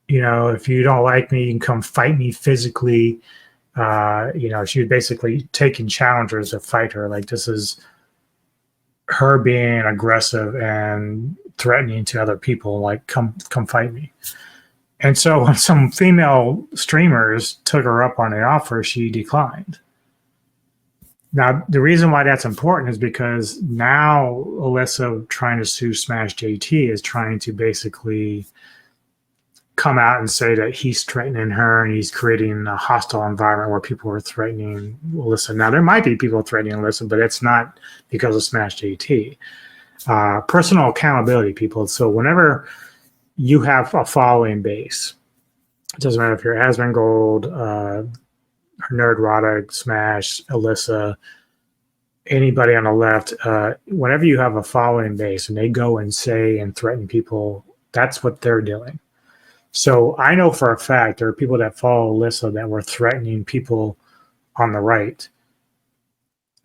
if you don't like me, you can come fight me physically. She was basically taking challengers to fight her. Like, this is her being aggressive and threatening to other people, like, come fight me. And so when some female streamers took her up on the offer, she declined. Now, the reason why that's important is because now Alyssa trying to sue Smash JT is trying to basically come out and say that he's threatening her and he's creating a hostile environment where people are threatening Alyssa. Now, there might be people threatening Alyssa, but it's not because of Smash JT. Personal accountability, people. So whenever you have a following base, it doesn't matter if you're Asmongold, Nerdrotic, Smash, Alyssa, anybody on the left, whenever you have a following base and they go and say and threaten people, that's what they're doing. So I know for a fact there are people that follow Alyssa that were threatening people on the right.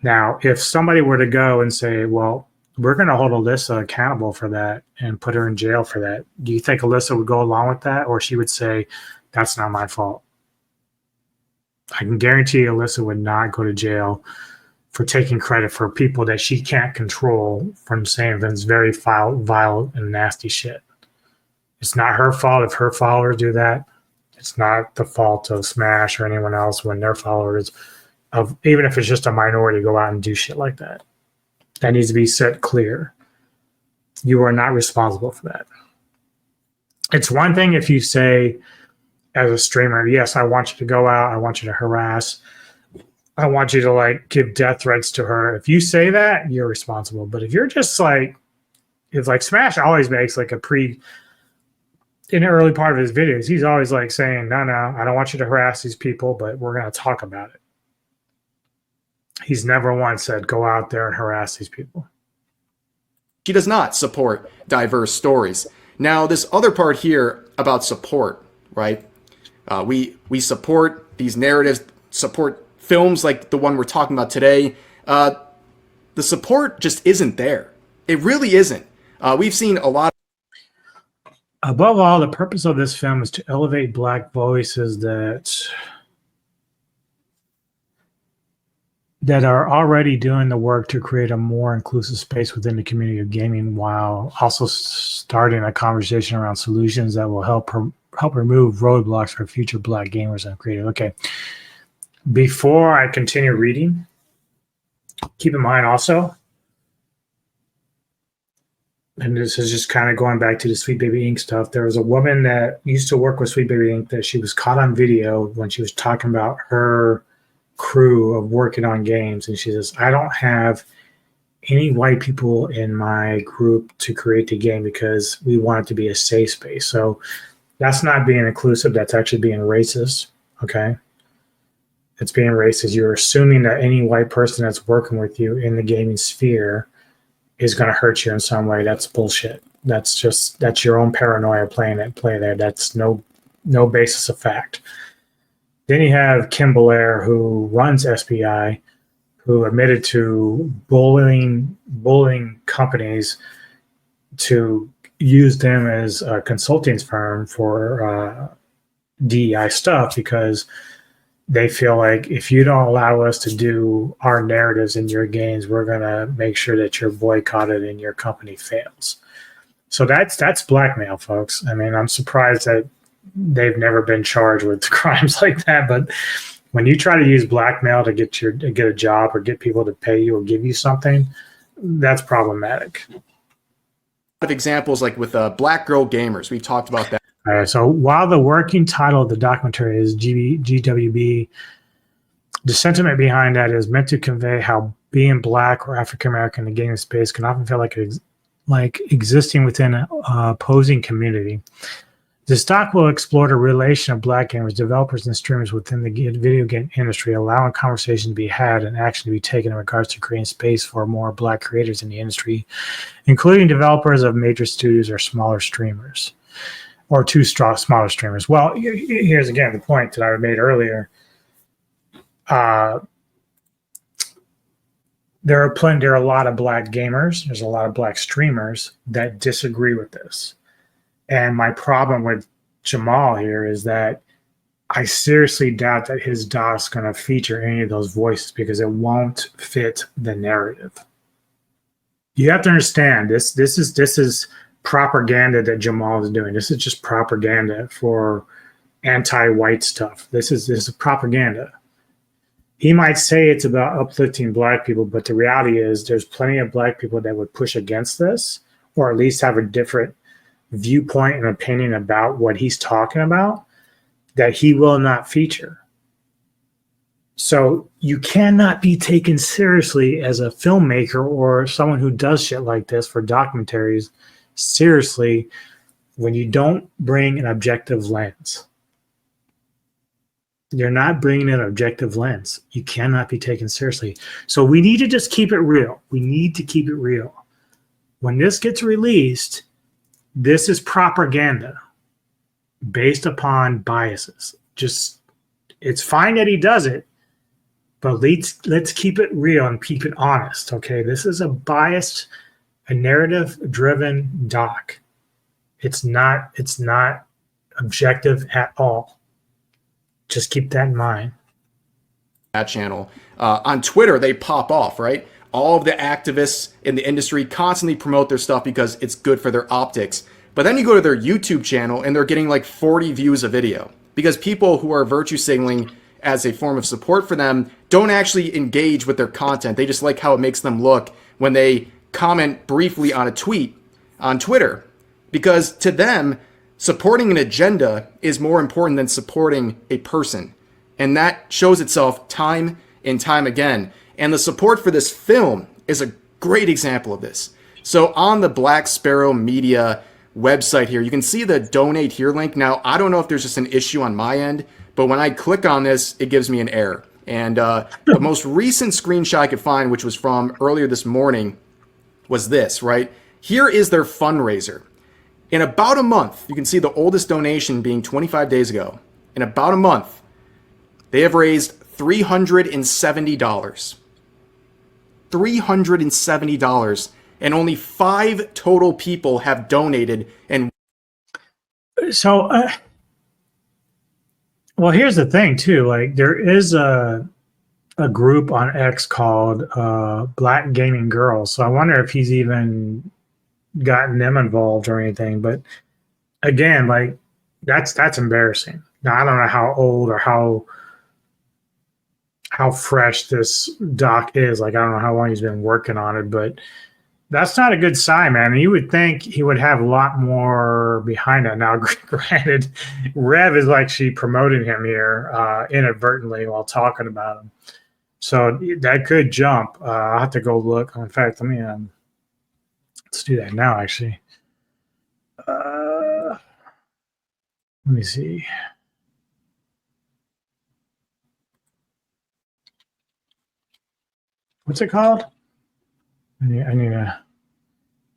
Now, if somebody were to go and say, well, we're going to hold Alyssa accountable for that and put her in jail for that, do you think Alyssa would go along with that? Or she would say, that's not my fault? I can guarantee Alyssa would not go to jail for taking credit for people that she can't control from saying that's very vile and nasty shit. It's not her fault if her followers do that. It's not the fault of Smash or anyone else when their followers, of even if it's just a minority, go out and do shit like that. That needs to be set clear. You are not responsible for that. It's one thing if you say, as a streamer, yes, I want you to go out, I want you to harass, I want you to like give death threats to her. If you say that, you're responsible. But if you're just like, it's like Smash always makes like in the early part of his videos, he's always like saying, no, I don't want you to harass these people, but we're going to talk about it. He's never once said, go out there and harass these people. She does not support diverse stories. Now, this other part here about support, right? We support these narratives, support films like the one we're talking about today. The support just isn't there. It really isn't. We've seen a lot. Above all, the purpose of this film is to elevate Black voices that are already doing the work to create a more inclusive space within the community of gaming, while also starting a conversation around solutions that will help remove roadblocks for future Black gamers and creators. Okay. Before I continue reading, keep in mind also, and this is just kind of going back to the Sweet Baby Inc. stuff, there was a woman that used to work with Sweet Baby Inc. that she was caught on video when she was talking about her crew of working on games. And she says, I don't have any white people in my group to create the game because we want it to be a safe space. So that's not being inclusive. That's actually being racist. Okay. It's being racist. You're assuming that any white person that's working with you in the gaming sphere is going to hurt you in some way. That's bullshit. That's your own paranoia play there. That's no basis of fact. Then you have Kim Belair, who runs SBI, who admitted to bullying companies to use them as a consulting firm for DEI stuff because they feel like if you don't allow us to do our narratives in your games, we're going to make sure that you're boycotted and your company fails. So that's blackmail, folks. I mean, I'm surprised that they've never been charged with crimes like that. But when you try to use blackmail to get a job or get people to pay you or give you something, that's problematic. Of examples like with Black Girl Gamers, we talked about that. All right, so while the working title of the documentary is GWB, the sentiment behind that is meant to convey how being Black or African American in the gaming space can often feel like existing within an opposing community. This doc will explore the relation of Black gamers, developers, and streamers within the video game industry, allowing conversation to be had and action to be taken in regards to creating space for more Black creators in the industry, including developers of major studios or smaller streamers, or smaller streamers. Well, here's again the point that I made earlier. There are a lot of Black gamers. There's a lot of Black streamers that disagree with this. And my problem with Jamal here is that I seriously doubt that his doc's going to feature any of those voices because it won't fit the narrative. You have to understand this is propaganda that Jamal is doing. This is just propaganda for anti-white stuff. This is propaganda. He might say it's about uplifting black people, but the reality is there's plenty of black people that would push against this, or at least have a different viewpoint and opinion about what he's talking about, that he will not feature. So you cannot be taken seriously as a filmmaker or someone who does shit like this for documentaries seriously when you don't bring an objective lens. You're not bringing an objective lens. You cannot be taken seriously. So we need to just keep it real. We need to keep it real. When this gets released, this is propaganda based upon biases. Just, it's fine that he does it, but let's keep it real and keep it honest. Okay, this is a biased, a narrative-driven doc. It's not objective at all. Just keep that in mind. That channel. On Twitter, they pop off, right? All of the activists in the industry constantly promote their stuff because it's good for their optics. But then you go to their YouTube channel and they're getting like 40 views a video because people who are virtue signaling as a form of support for them don't actually engage with their content. They just like how it makes them look when they comment briefly on a tweet on Twitter, because to them, supporting an agenda is more important than supporting a person. And that shows itself time and time again. And the support for this film is a great example of this. So on the Black Sparrow Media website here, you can see the donate here link. Now, I don't know if there's just an issue on my end, but when I click on this, it gives me an error. And the most recent screenshot I could find, which was from earlier this morning, was this, right? Here is their fundraiser. In about a month, you can see the oldest donation being 25 days ago. In about a month, they have raised $370. $370. And only 5 total people have donated. And so, well, here's the thing too. Like, there is a group on X called Black Gaming Girls. So I wonder if he's even gotten them involved or anything. But again, like, that's embarrassing. Now, I don't know how old or how fresh this doc is. Like, I don't know how long he's been working on it, but that's not a good sign, man. You would think he would have a lot more behind it. Now, granted, Rev is like she promoted him here inadvertently while talking about him. So that could jump. I'll have to go look. In fact, let me let's do that now, actually. Let me see. What's it called? I need a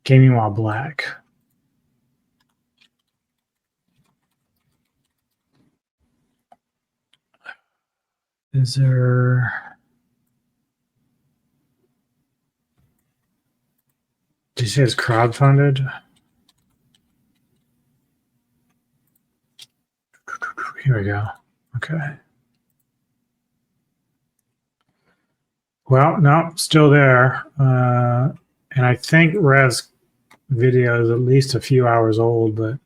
Gaming While Black. Is there... Did you say it's crowdfunded? Here we go. Okay. Well, no, still there. And I think Rev's video is at least a few hours old, but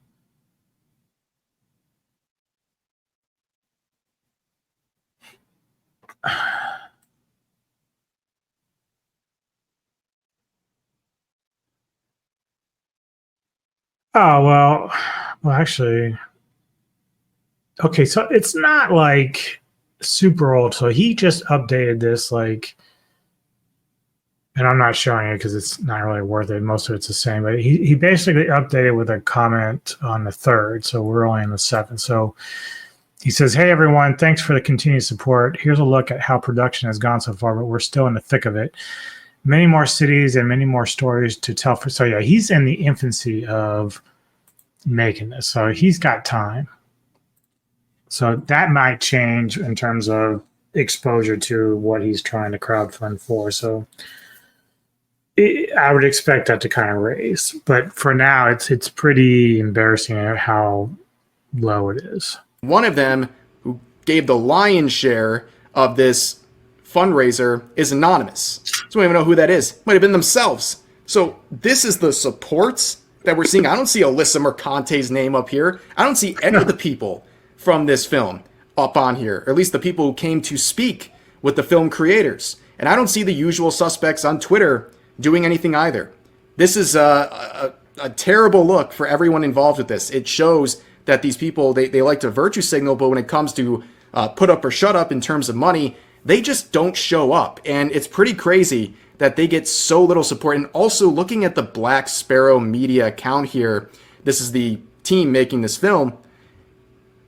oh, well, actually, okay, so it's not like super old. So he just updated this, like, and I'm not showing it because it's not really worth it. Most of it's the same, but he basically updated with a comment on the 3rd. So we're only on the 7th. So he says, "Hey everyone, thanks for the continued support. Here's a look at how production has gone so far, but we're still in the thick of it. Many more cities and many more stories to tell." So yeah, he's in the infancy of making this. So he's got time. So that might change in terms of exposure to what he's trying to crowdfund for. So I would expect that to kind of raise. But for now, it's pretty embarrassing how low it is. one of them who gave the lion's share of this fundraiser is anonymous. So we don't even know who that is. Might have been themselves. So this is the support that we're seeing. I don't see Alyssa Mercante's name up here. I don't see any of the people from this film up on here, or at least the people who came to speak with the film creators. And I don't see the usual suspects on Twitter doing anything either. This is a terrible look for everyone involved with this. It shows that these people, they like to virtue signal, but when it comes to put up or shut up in terms of money, they just don't show up. And it's pretty crazy that they get so little support. And also looking at the Black Sparrow Media account here, this is the team making this film,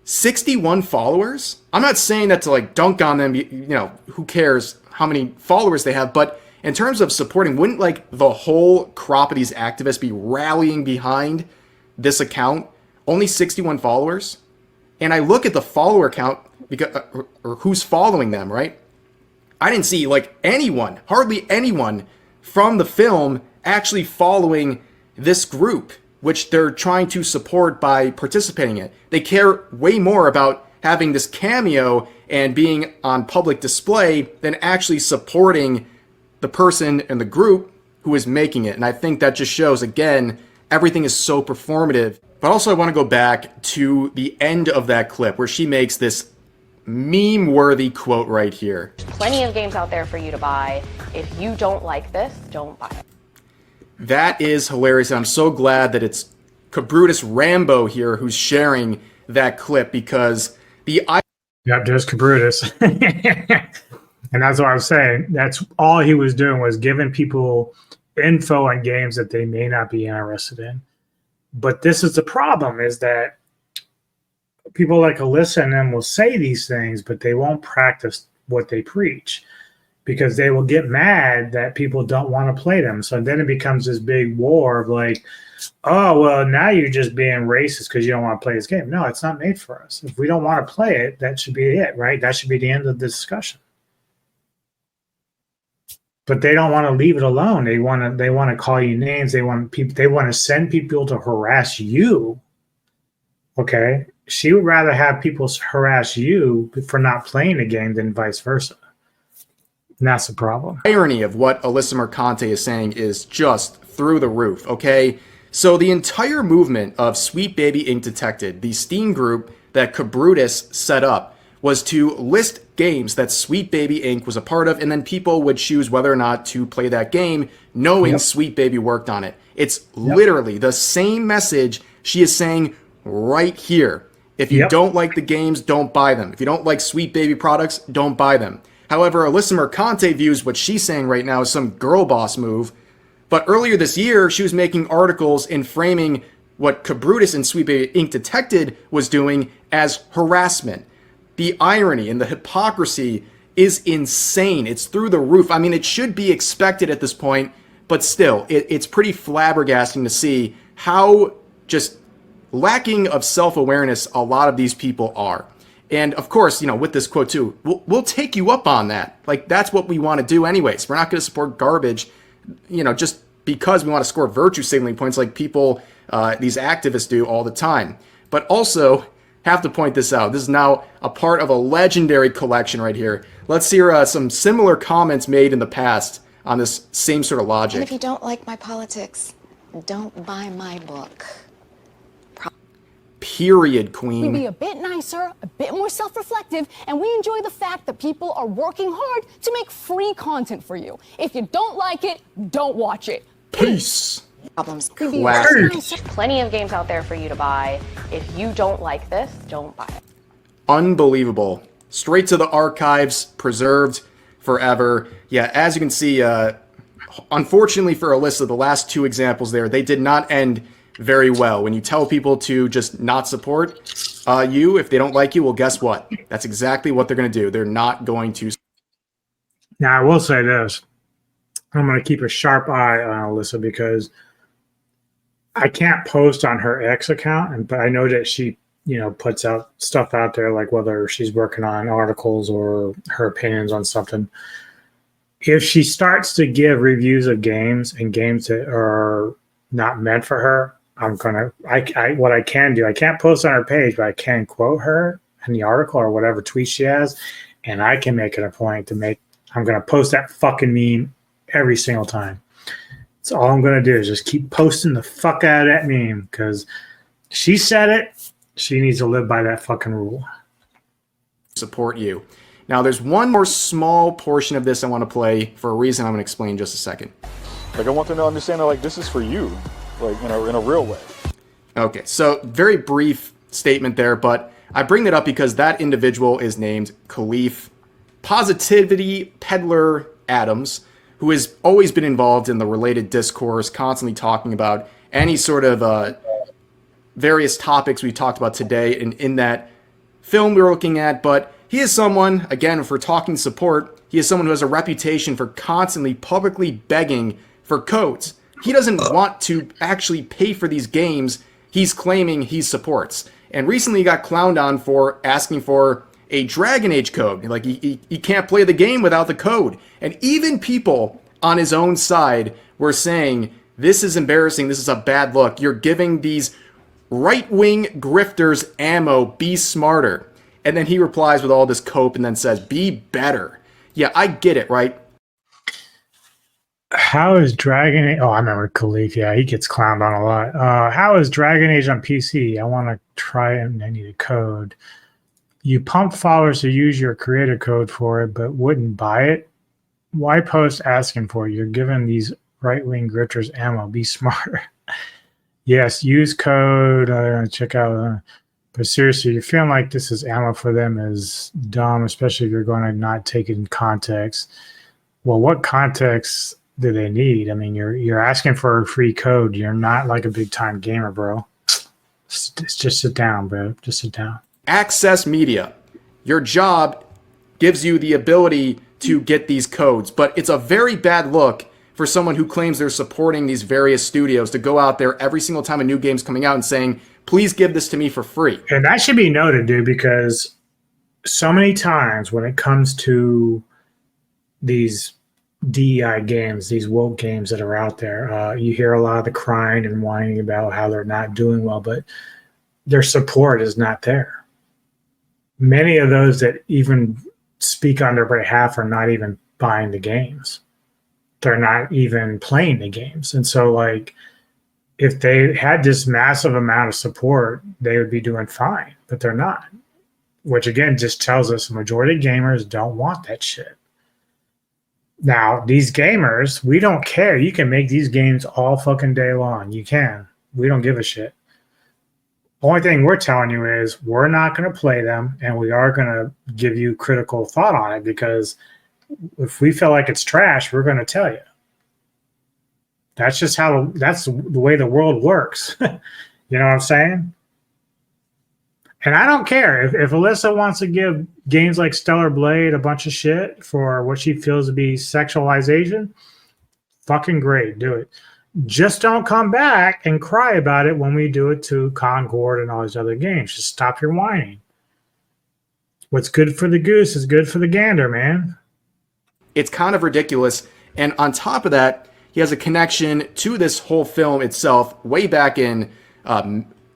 61 followers. I'm not saying that to like dunk on them, you know, who cares how many followers they have, but in terms of supporting, wouldn't like the whole crop of these activists be rallying behind this account? Only 61 followers. And I look at the follower count because, or who's following them, right? I didn't see like anyone, hardly anyone from the film actually following this group, which they're trying to support by participating in. They care way more about having this cameo and being on public display than actually supporting the person and the group who is making it. And I think that just shows, again, everything is so performative. But also I want to go back to the end of that clip where she makes this meme-worthy quote right here. Plenty of games out there for you to buy. If you don't like this, don't buy it. That is hilarious. I'm so glad that it's Cabrutus Rambo here who's sharing that clip, because Yep, there's Cabrutus. And that's what I was saying. That's all he was doing, was giving people info on games that they may not be interested in. But this is the problem, is that people like Alyssa and them will say these things, but they won't practice what they preach, because they will get mad that people don't want to play them. So then it becomes this big war of like, oh, well, now you're just being racist because you don't want to play this game. No, it's not made for us. If we don't want to play it, that should be it, right? That should be the end of the discussion. But they don't want to leave it alone. They want to call you names. They want to send people to harass you. Okay? She would rather have people harass you for not playing the game than vice versa. And that's the problem. The irony of what Alyssa Mercante is saying is just through the roof, okay? So the entire movement of Sweet Baby Ink Detected, the Steam group that Cabrutus set up, was to list games that Sweet Baby Inc. was a part of, and then people would choose whether or not to play that game, knowing Sweet Baby worked on it. It's literally the same message she is saying right here. If you don't like the games, don't buy them. If you don't like Sweet Baby products, don't buy them. However, Alyssa Mercante views what she's saying right now as some girl boss move. But earlier this year, she was making articles and framing what Cabrutus and Sweet Baby Inc. Detected was doing as harassment. The irony and the hypocrisy is insane. It's through the roof. I mean, it should be expected at this point, but still, it's pretty flabbergasting to see how just lacking of self-awareness a lot of these people are. And of course, you know, with this quote too, we'll take you up on that. Like, that's what we want to do anyways. We're not going to support garbage, you know, just because we want to score virtue signaling points like people, these activists do all the time. But also, have to point this out. This is now a part of a legendary collection right here. Let's hear some similar comments made in the past on this same sort of logic. And if you don't like my politics, don't buy my book. Period, queen. We be a bit nicer, a bit more self-reflective, and we enjoy the fact that people are working hard to make free content for you. If you don't like it, don't watch it. Peace. Problems. Plenty of games out there for you to buy. If you don't like this, don't buy it. Unbelievable. Straight to the archives, preserved forever. Yeah, as you can see, unfortunately for Alyssa, the last two examples there, they did not end very well. When you tell people to just not support you, if they don't like you, well, guess what? That's exactly what they're going to do. They're not going to. Now, I will say this. I'm going to keep a sharp eye on Alyssa, because I can't post on her X account, but I know that she, you know, puts out stuff out there, like whether she's working on articles or her opinions on something. If she starts to give reviews of games and games that are not meant for her, what I can do, I can't post on her page, but I can quote her in the article or whatever tweet she has, and I can make it a point to I'm going to post that fucking meme every single time. That's all I'm going to do is just keep posting the fuck out of that meme because she said it. She needs to live by that fucking rule. Support you. Now, there's one more small portion of this I want to play for a reason I'm going to explain in just a second. Like, I want them to understand that, like, this is for you, like, in a real way. Okay, so very brief statement there, but I bring that up because that individual is named Khalif Positivity Peddler Adams, who has always been involved in the related discourse, constantly talking about any sort of various topics we talked about today in that film we were looking at. But he is someone, again, if we're talking support, he is someone who has a reputation for constantly publicly begging for codes. He doesn't want to actually pay for these games he's claiming he supports. And recently he got clowned on for asking for a Dragon Age code. Like, he can't play the game without the code. And even people on his own side were saying, this is embarrassing, this is a bad look. You're giving these right-wing grifters ammo, be smarter. And then he replies with all this cope and then says, be better. Yeah, I get it, right? How is Dragon Age? Oh, I remember Khalif. Yeah, he gets clowned on a lot. How is Dragon Age on PC? I want to try it and I need a code. You pumped followers to use your creator code for it, but wouldn't buy it. Why post asking for it? You're giving these right-wing grifters ammo. Be smarter. Yes, use code. Check out. But seriously, you're feeling like this is ammo for them is dumb, especially if you're going to not take it in context. Well, what context do they need? I mean, you're asking for a free code. You're not like a big-time gamer, bro. Just sit down, bro. Just sit down. Access media. Your job gives you the ability to get these codes, but it's a very bad look for someone who claims they're supporting these various studios to go out there every single time a new game's coming out and saying, please give this to me for free. And that should be noted, dude, because so many times when it comes to these DEI games, these woke games that are out there, you hear a lot of the crying and whining about how they're not doing well, but their support is not there. Many of those that even speak on their behalf are not even buying the games. They're not even playing the games. And so, like, if they had this massive amount of support, they would be doing fine, but they're not. Which, again, just tells us the majority of gamers don't want that shit. Now, these gamers, we don't care. You can make these games all fucking day long. You can. We don't give a shit. Only thing we're telling you is we're not going to play them, and we are going to give you critical thought on it, because if we feel like it's trash, we're going to tell you. That's just that's the way the world works. You know what I'm saying? And I don't care if Alyssa wants to give games like Stellar Blade a bunch of shit for what she feels to be sexualization. Fucking great, do it. Just don't come back and cry about it when we do it to Concord and all these other games. Just stop your whining. What's good for the goose is good for the gander, man. It's kind of ridiculous. And on top of that, he has a connection to this whole film itself way back in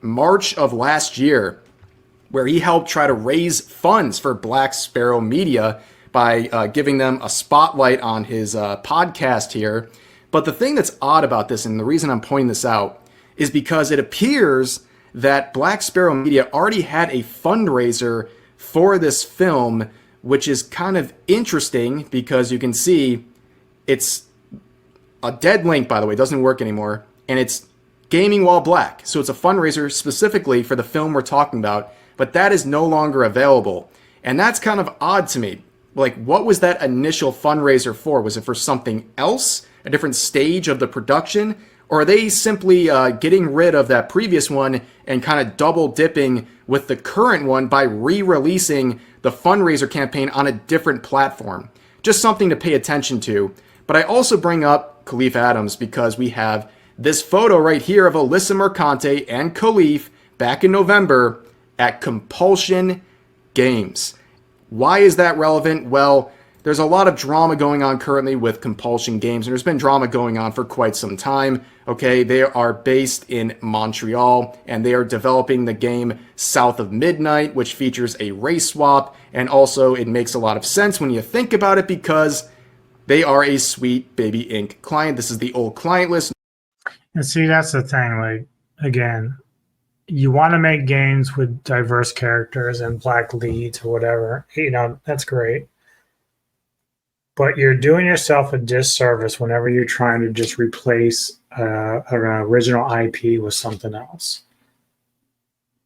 March of last year, where he helped try to raise funds for Black Sparrow Media by giving them a spotlight on his podcast here. But the thing that's odd about this, and the reason I'm pointing this out, is because it appears that Black Sparrow Media already had a fundraiser for this film, which is kind of interesting because you can see it's a dead link, by the way, it doesn't work anymore, and it's Gaming While Black. So it's a fundraiser specifically for the film we're talking about, but that is no longer available. And that's kind of odd to me. Like, what was that initial fundraiser for? Was it for something else? A different stage of the production? Or are they simply getting rid of that previous one and kind of double dipping with the current one by re-releasing the fundraiser campaign on a different platform? Just something to pay attention to. But I also bring up Khalif Adams because we have this photo right here of Alyssa Mercante and Khalif back in November at Compulsion Games. Why is that relevant? Well, there's a lot of drama going on currently with Compulsion Games, and there's been drama going on for quite some time. Okay, they are based in Montreal, and they are developing the game South of Midnight, which features a race swap, and also it makes a lot of sense when you think about it because They are a Sweet Baby Inc. client. This is the old client list. And see, that's the thing. Like, again, you want to make games with diverse characters and black leads or whatever. You know, that's great. But you're doing yourself a disservice whenever you're trying to just replace an original IP with something else.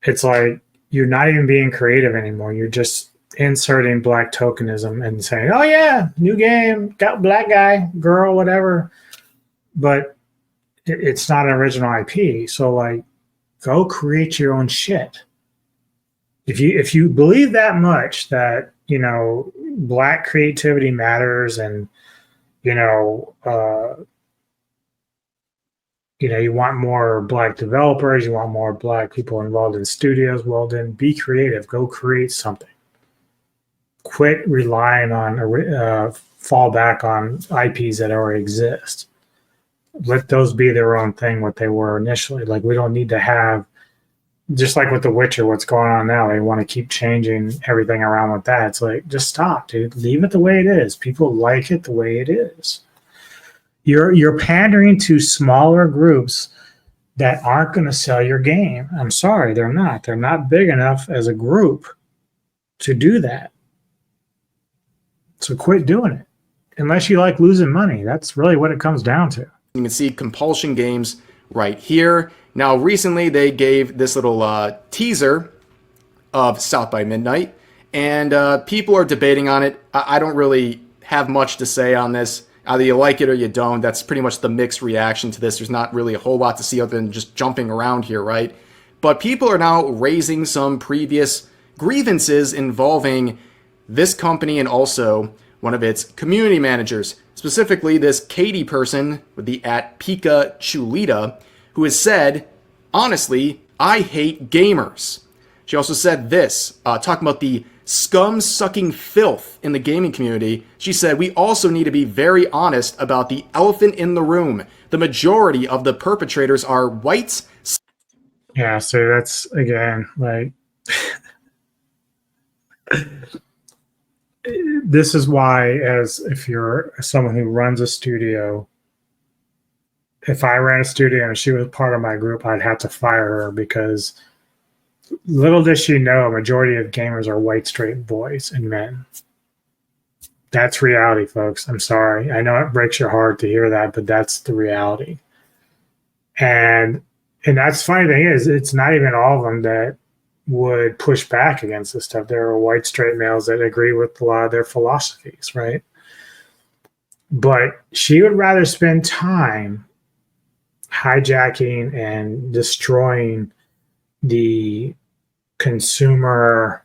It's like you're not even being creative anymore. You're just inserting black tokenism and saying, oh yeah, new game, got black guy, girl, whatever. But it's not an original IP. So like, go create your own shit. If you believe that much that, you know, black creativity matters and, you know, you want more black developers, you want more black people involved in studios, well then be creative, go create something. Quit relying on, fall back on IPs that already exist. Let those be their own thing, what they were initially. Like, we don't need to have, just like with The Witcher, what's going on now, they want to keep changing everything around with that. It's like, just stop, dude. Leave it the way it is. People like it the way it is. You're pandering to smaller groups that aren't going to sell your game. I'm sorry, they're not. They're not big enough as a group to do that. So quit doing it. Unless you like losing money. That's really what it comes down to. You can see Compulsion Games right here. Now, recently they gave this little teaser of South by Midnight, and people are debating on it. I don't really have much to say on this. Either you like it or you don't. That's pretty much the mixed reaction to this. There's not really a whole lot to see other than just jumping around here, right? But people are now raising some previous grievances involving this company and also one of its community managers, specifically this Katie person with the @Pika Chulita, who has said, honestly, I hate gamers. She also said this, talking about the scum-sucking filth in the gaming community. She said, we also need to be very honest about the elephant in the room. The majority of the perpetrators are whites. Yeah, so that's, again, like, this is why, as if you're someone who runs a studio, if I ran a studio and she was part of my group, I'd have to fire her, because little does she know, a majority of gamers are white, straight boys and men. That's reality, folks. I'm sorry. I know it breaks your heart to hear that, but that's the reality. And that's funny thing is, it's not even all of them that would push back against this stuff. There are white, straight males that agree with a lot of their philosophies, right? But she would rather spend time hijacking and destroying the consumer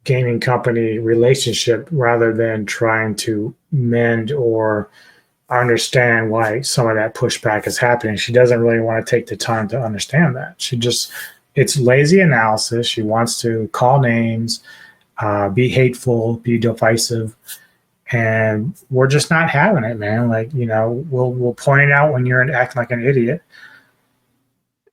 gaming company relationship rather than trying to mend or understand why some of that pushback is happening. She doesn't really want to take the time to understand that. It's lazy analysis. She wants to call names, be hateful, be divisive, and we're just not having it, man. Like, you know, we'll point out when you're acting like an idiot.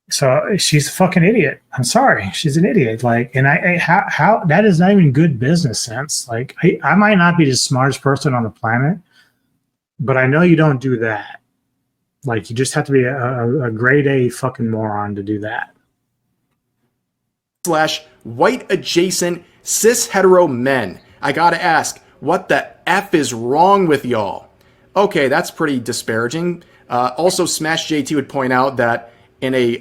So she's a fucking idiot. I'm sorry, she's an idiot. Like, and how that is not even good business sense. Like, I might not be the smartest person on the planet, but I know you don't do that. Like, you just have to be a grade A fucking moron to do that. /white adjacent cis hetero men. I gotta ask, what the F is wrong with y'all? Okay, that's pretty disparaging. Also, Smash JT would point out that in a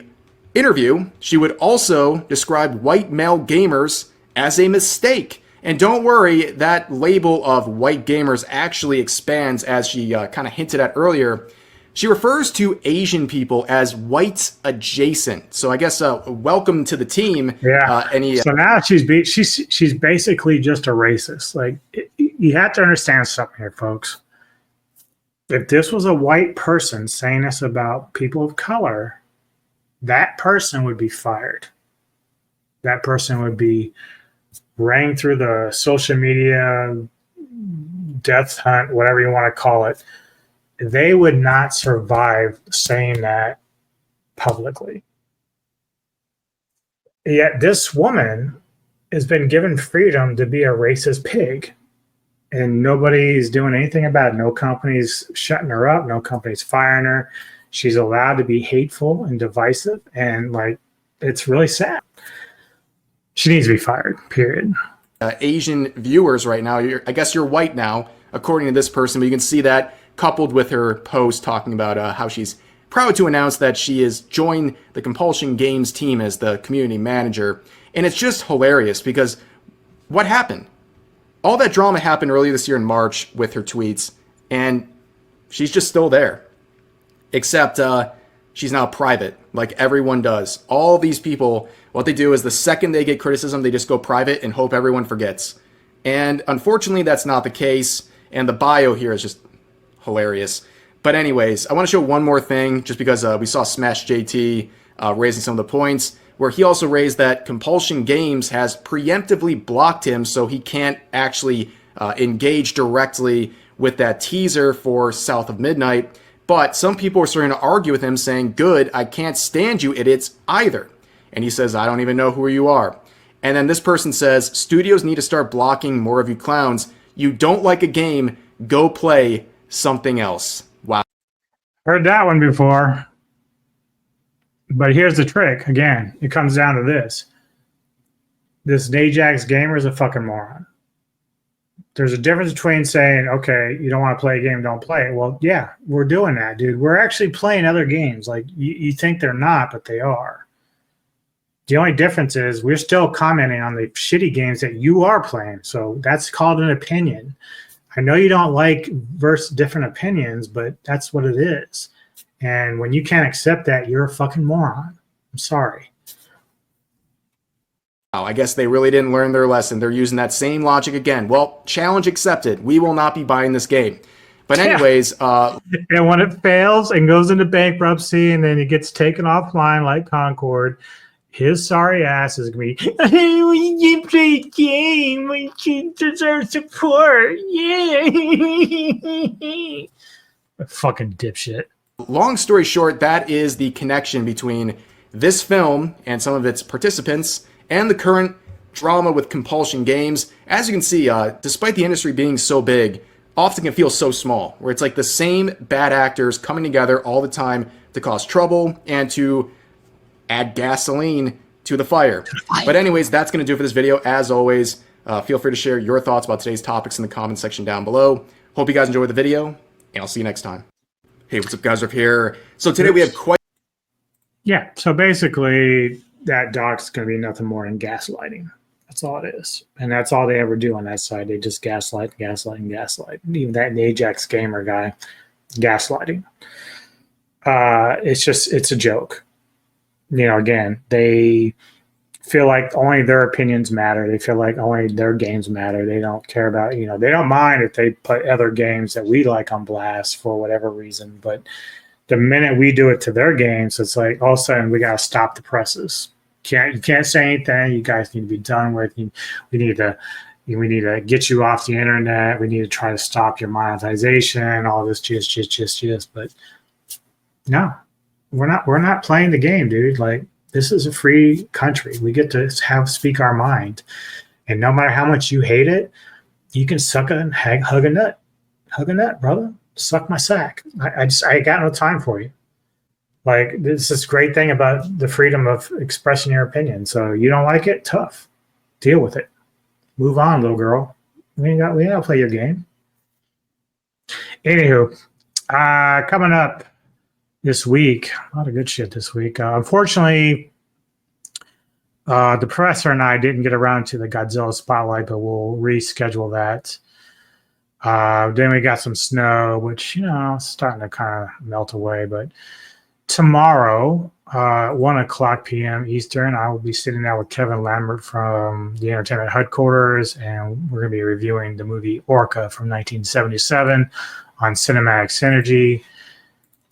interview, she would also describe white male gamers as a mistake. And don't worry, that label of white gamers actually expands, as she kind of hinted at earlier. She refers to Asian people as whites adjacent. So I guess welcome to the team. Yeah. So now she's basically just a racist. Like, you have to understand something here, folks. If this was a white person saying this about people of color, that person would be fired. That person would be rang through the social media death hunt, whatever you want to call it. They would not survive saying that publicly. Yet this woman has been given freedom to be a racist pig. and nobody's doing anything about it. No company's shutting her up. No company's firing her. She's allowed to be hateful and divisive, and like, it's really sad. She needs to be fired, period. Asian viewers right now, I guess you're white now, according to this person, but you can see that coupled with her post talking about how she's proud to announce that she has joined the Compulsion Games team as the community manager. And it's just hilarious because what happened? All that drama happened earlier this year in March with her tweets, and she's just still there. Except she's now private, like everyone does. All these people, what they do is the second they get criticism, they just go private and hope everyone forgets. And unfortunately, that's not the case. And the bio here is just hilarious. But anyways, I want to show one more thing, just because we saw Smash JT raising some of the points, where he also raised that Compulsion Games has preemptively blocked him so he can't actually engage directly with that teaser for South of Midnight. But some people are starting to argue with him, saying, good, I can't stand you idiots either. And he says, I don't even know who you are. And then this person says, studios need to start blocking more of you clowns. You don't like a game, go play something else. Wow. Heard that one before. But here's the trick. Again, it comes down to this. This Ajax gamer is a fucking moron. There's a difference between saying, okay, you don't want to play a game, don't play it. Well, yeah, we're doing that, dude. We're actually playing other games. Like, you think they're not, but they are. The only difference is we're still commenting on the shitty games that you are playing. So that's called an opinion. I know you don't like different opinions, but that's what it is. And when you can't accept that, you're a fucking moron. I'm sorry. Wow, I guess they really didn't learn their lesson. They're using that same logic again. Well, challenge accepted. We will not be buying this game. But anyways, and when it fails and goes into bankruptcy and then it gets taken offline like Concord, his sorry ass is going to be, hey, when you play a game, when you deserve support, yeah. Fucking dipshit. Long story short, that is the connection between this film and some of its participants and the current drama with Compulsion Games. As you can see, despite the industry being so big, often can feel so small, where it's like the same bad actors coming together all the time to cause trouble and to add gasoline to the fire. But anyways, that's going to do it for this video. As always, feel free to share your thoughts about today's topics in the comments section down below. Hope you guys enjoyed the video, and I'll see you next time. Hey, what's up, guys? Riff here. So today we have quite... Yeah, so basically that doc's going to be nothing more than gaslighting. That's all it is. And that's all they ever do on that side. They just gaslight. Even that Ajax gamer guy, gaslighting. It's a joke. You know, again, they feel like only their opinions matter. They feel like only their games matter. They don't care about, they don't mind if they put other games that we like on blast for whatever reason. But the minute we do it to their games, it's like all of a sudden we got to stop the presses. You can't say anything. You guys need to be done with. We need to get you off the internet. We need to try to stop your monetization. All this just. But no, we're not playing the game, dude. Like, this is a free country. We get to speak our mind, and no matter how much you hate it, you can suck and hug a nut. Hug a nut, brother. Suck my sack. I got no time for you. Like, this is this great thing about the freedom of expressing your opinion. So you don't like it? Tough. Deal with it. Move on, little girl. We ain't got to play your game. Anywho, coming up this week, a lot of good shit this week. Unfortunately, the professor and I didn't get around to the Godzilla spotlight, but we'll reschedule that. Then we got some snow, which, it's starting to kind of melt away. But tomorrow, 1:00 p.m. Eastern, I will be sitting down with Kevin Lambert from the Entertainment Headquarters, and we're going to be reviewing the movie Orca from 1977 on Cinematic Synergy.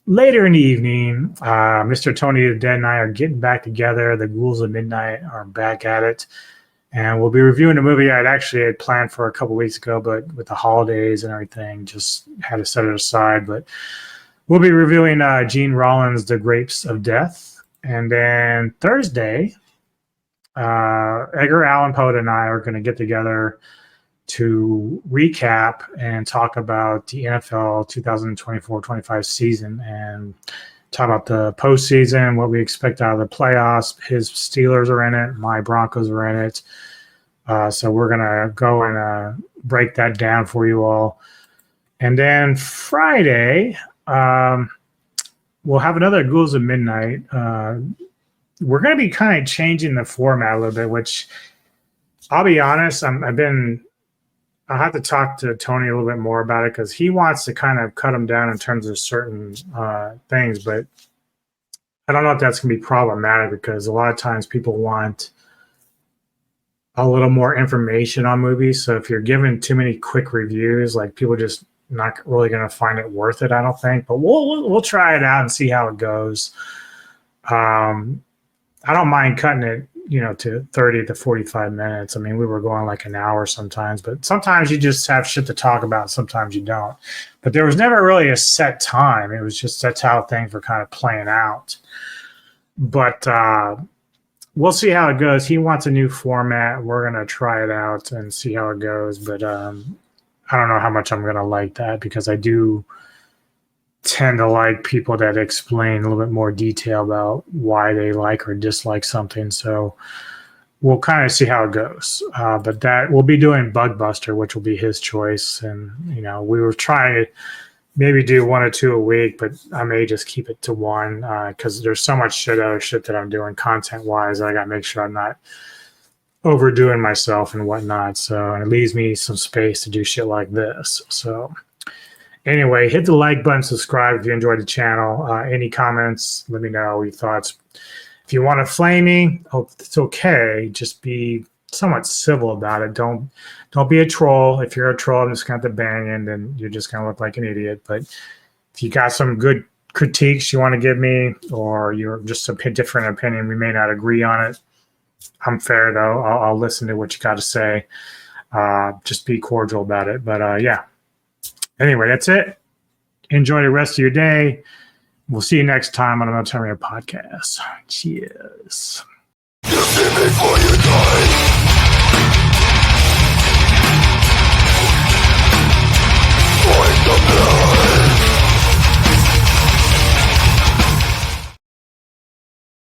Later in the evening, Mr. Tony the Dead and I are getting back together. The Ghouls of Midnight are back at it. And we'll be reviewing a movie I'd actually planned for a couple weeks ago, but with the holidays and everything, just had to set it aside. But we'll be reviewing Gene Rollins' The Grapes of Death. And then Thursday, Edgar Allan Poe and I are going to get together to recap and talk about the NFL 2024-25 season and talk about the postseason, what we expect out of the playoffs. His Steelers are in it. My Broncos are in it. So we're going to go and break that down for you all. And then Friday, we'll have another Ghouls of Midnight. We're going to be kind of changing the format a little bit, which I'll be honest, I'll have to talk to Tony a little bit more about it because he wants to kind of cut them down in terms of certain things, but I don't know if that's going to be problematic because a lot of times people want a little more information on movies. So if you're giving too many quick reviews, like people just not really going to find it worth it, I don't think. But we'll try it out and see how it goes. I don't mind cutting it, to 30 to 45 minutes. I mean, we were going like an hour sometimes, but sometimes you just have shit to talk about. Sometimes you don't. But there was never really a set time. It was just that's how things were kind of playing out. But we'll see how it goes. He wants a new format. We're going to try it out and see how it goes. But I don't know how much I'm going to like that because I do tend to like people that explain a little bit more detail about why they like or dislike something. So we'll kind of see how it goes. But that we'll be doing Bugbuster, which will be his choice. And, we were trying to maybe do 1 or 2 a week, but I may just keep it to 1 because there's so much other shit that I'm doing content wise. I got to make sure I'm not overdoing myself and whatnot. So it leaves me some space to do shit like this. So anyway, hit the like button, subscribe if you enjoyed the channel. Any comments, let me know your thoughts. If you want to flame me, it's okay. Just be somewhat civil about it. Don't be a troll. If you're a troll, I'm just going to have to bang in, then you're just going to look like an idiot. But if you got some good critiques you want to give me, or you're just a different opinion, we may not agree on it. I'm fair, though. I'll listen to what you got to say. Just be cordial about it. But yeah. Anyway, that's it. Enjoy the rest of your day. We'll see you next time on another Terminator podcast. Cheers.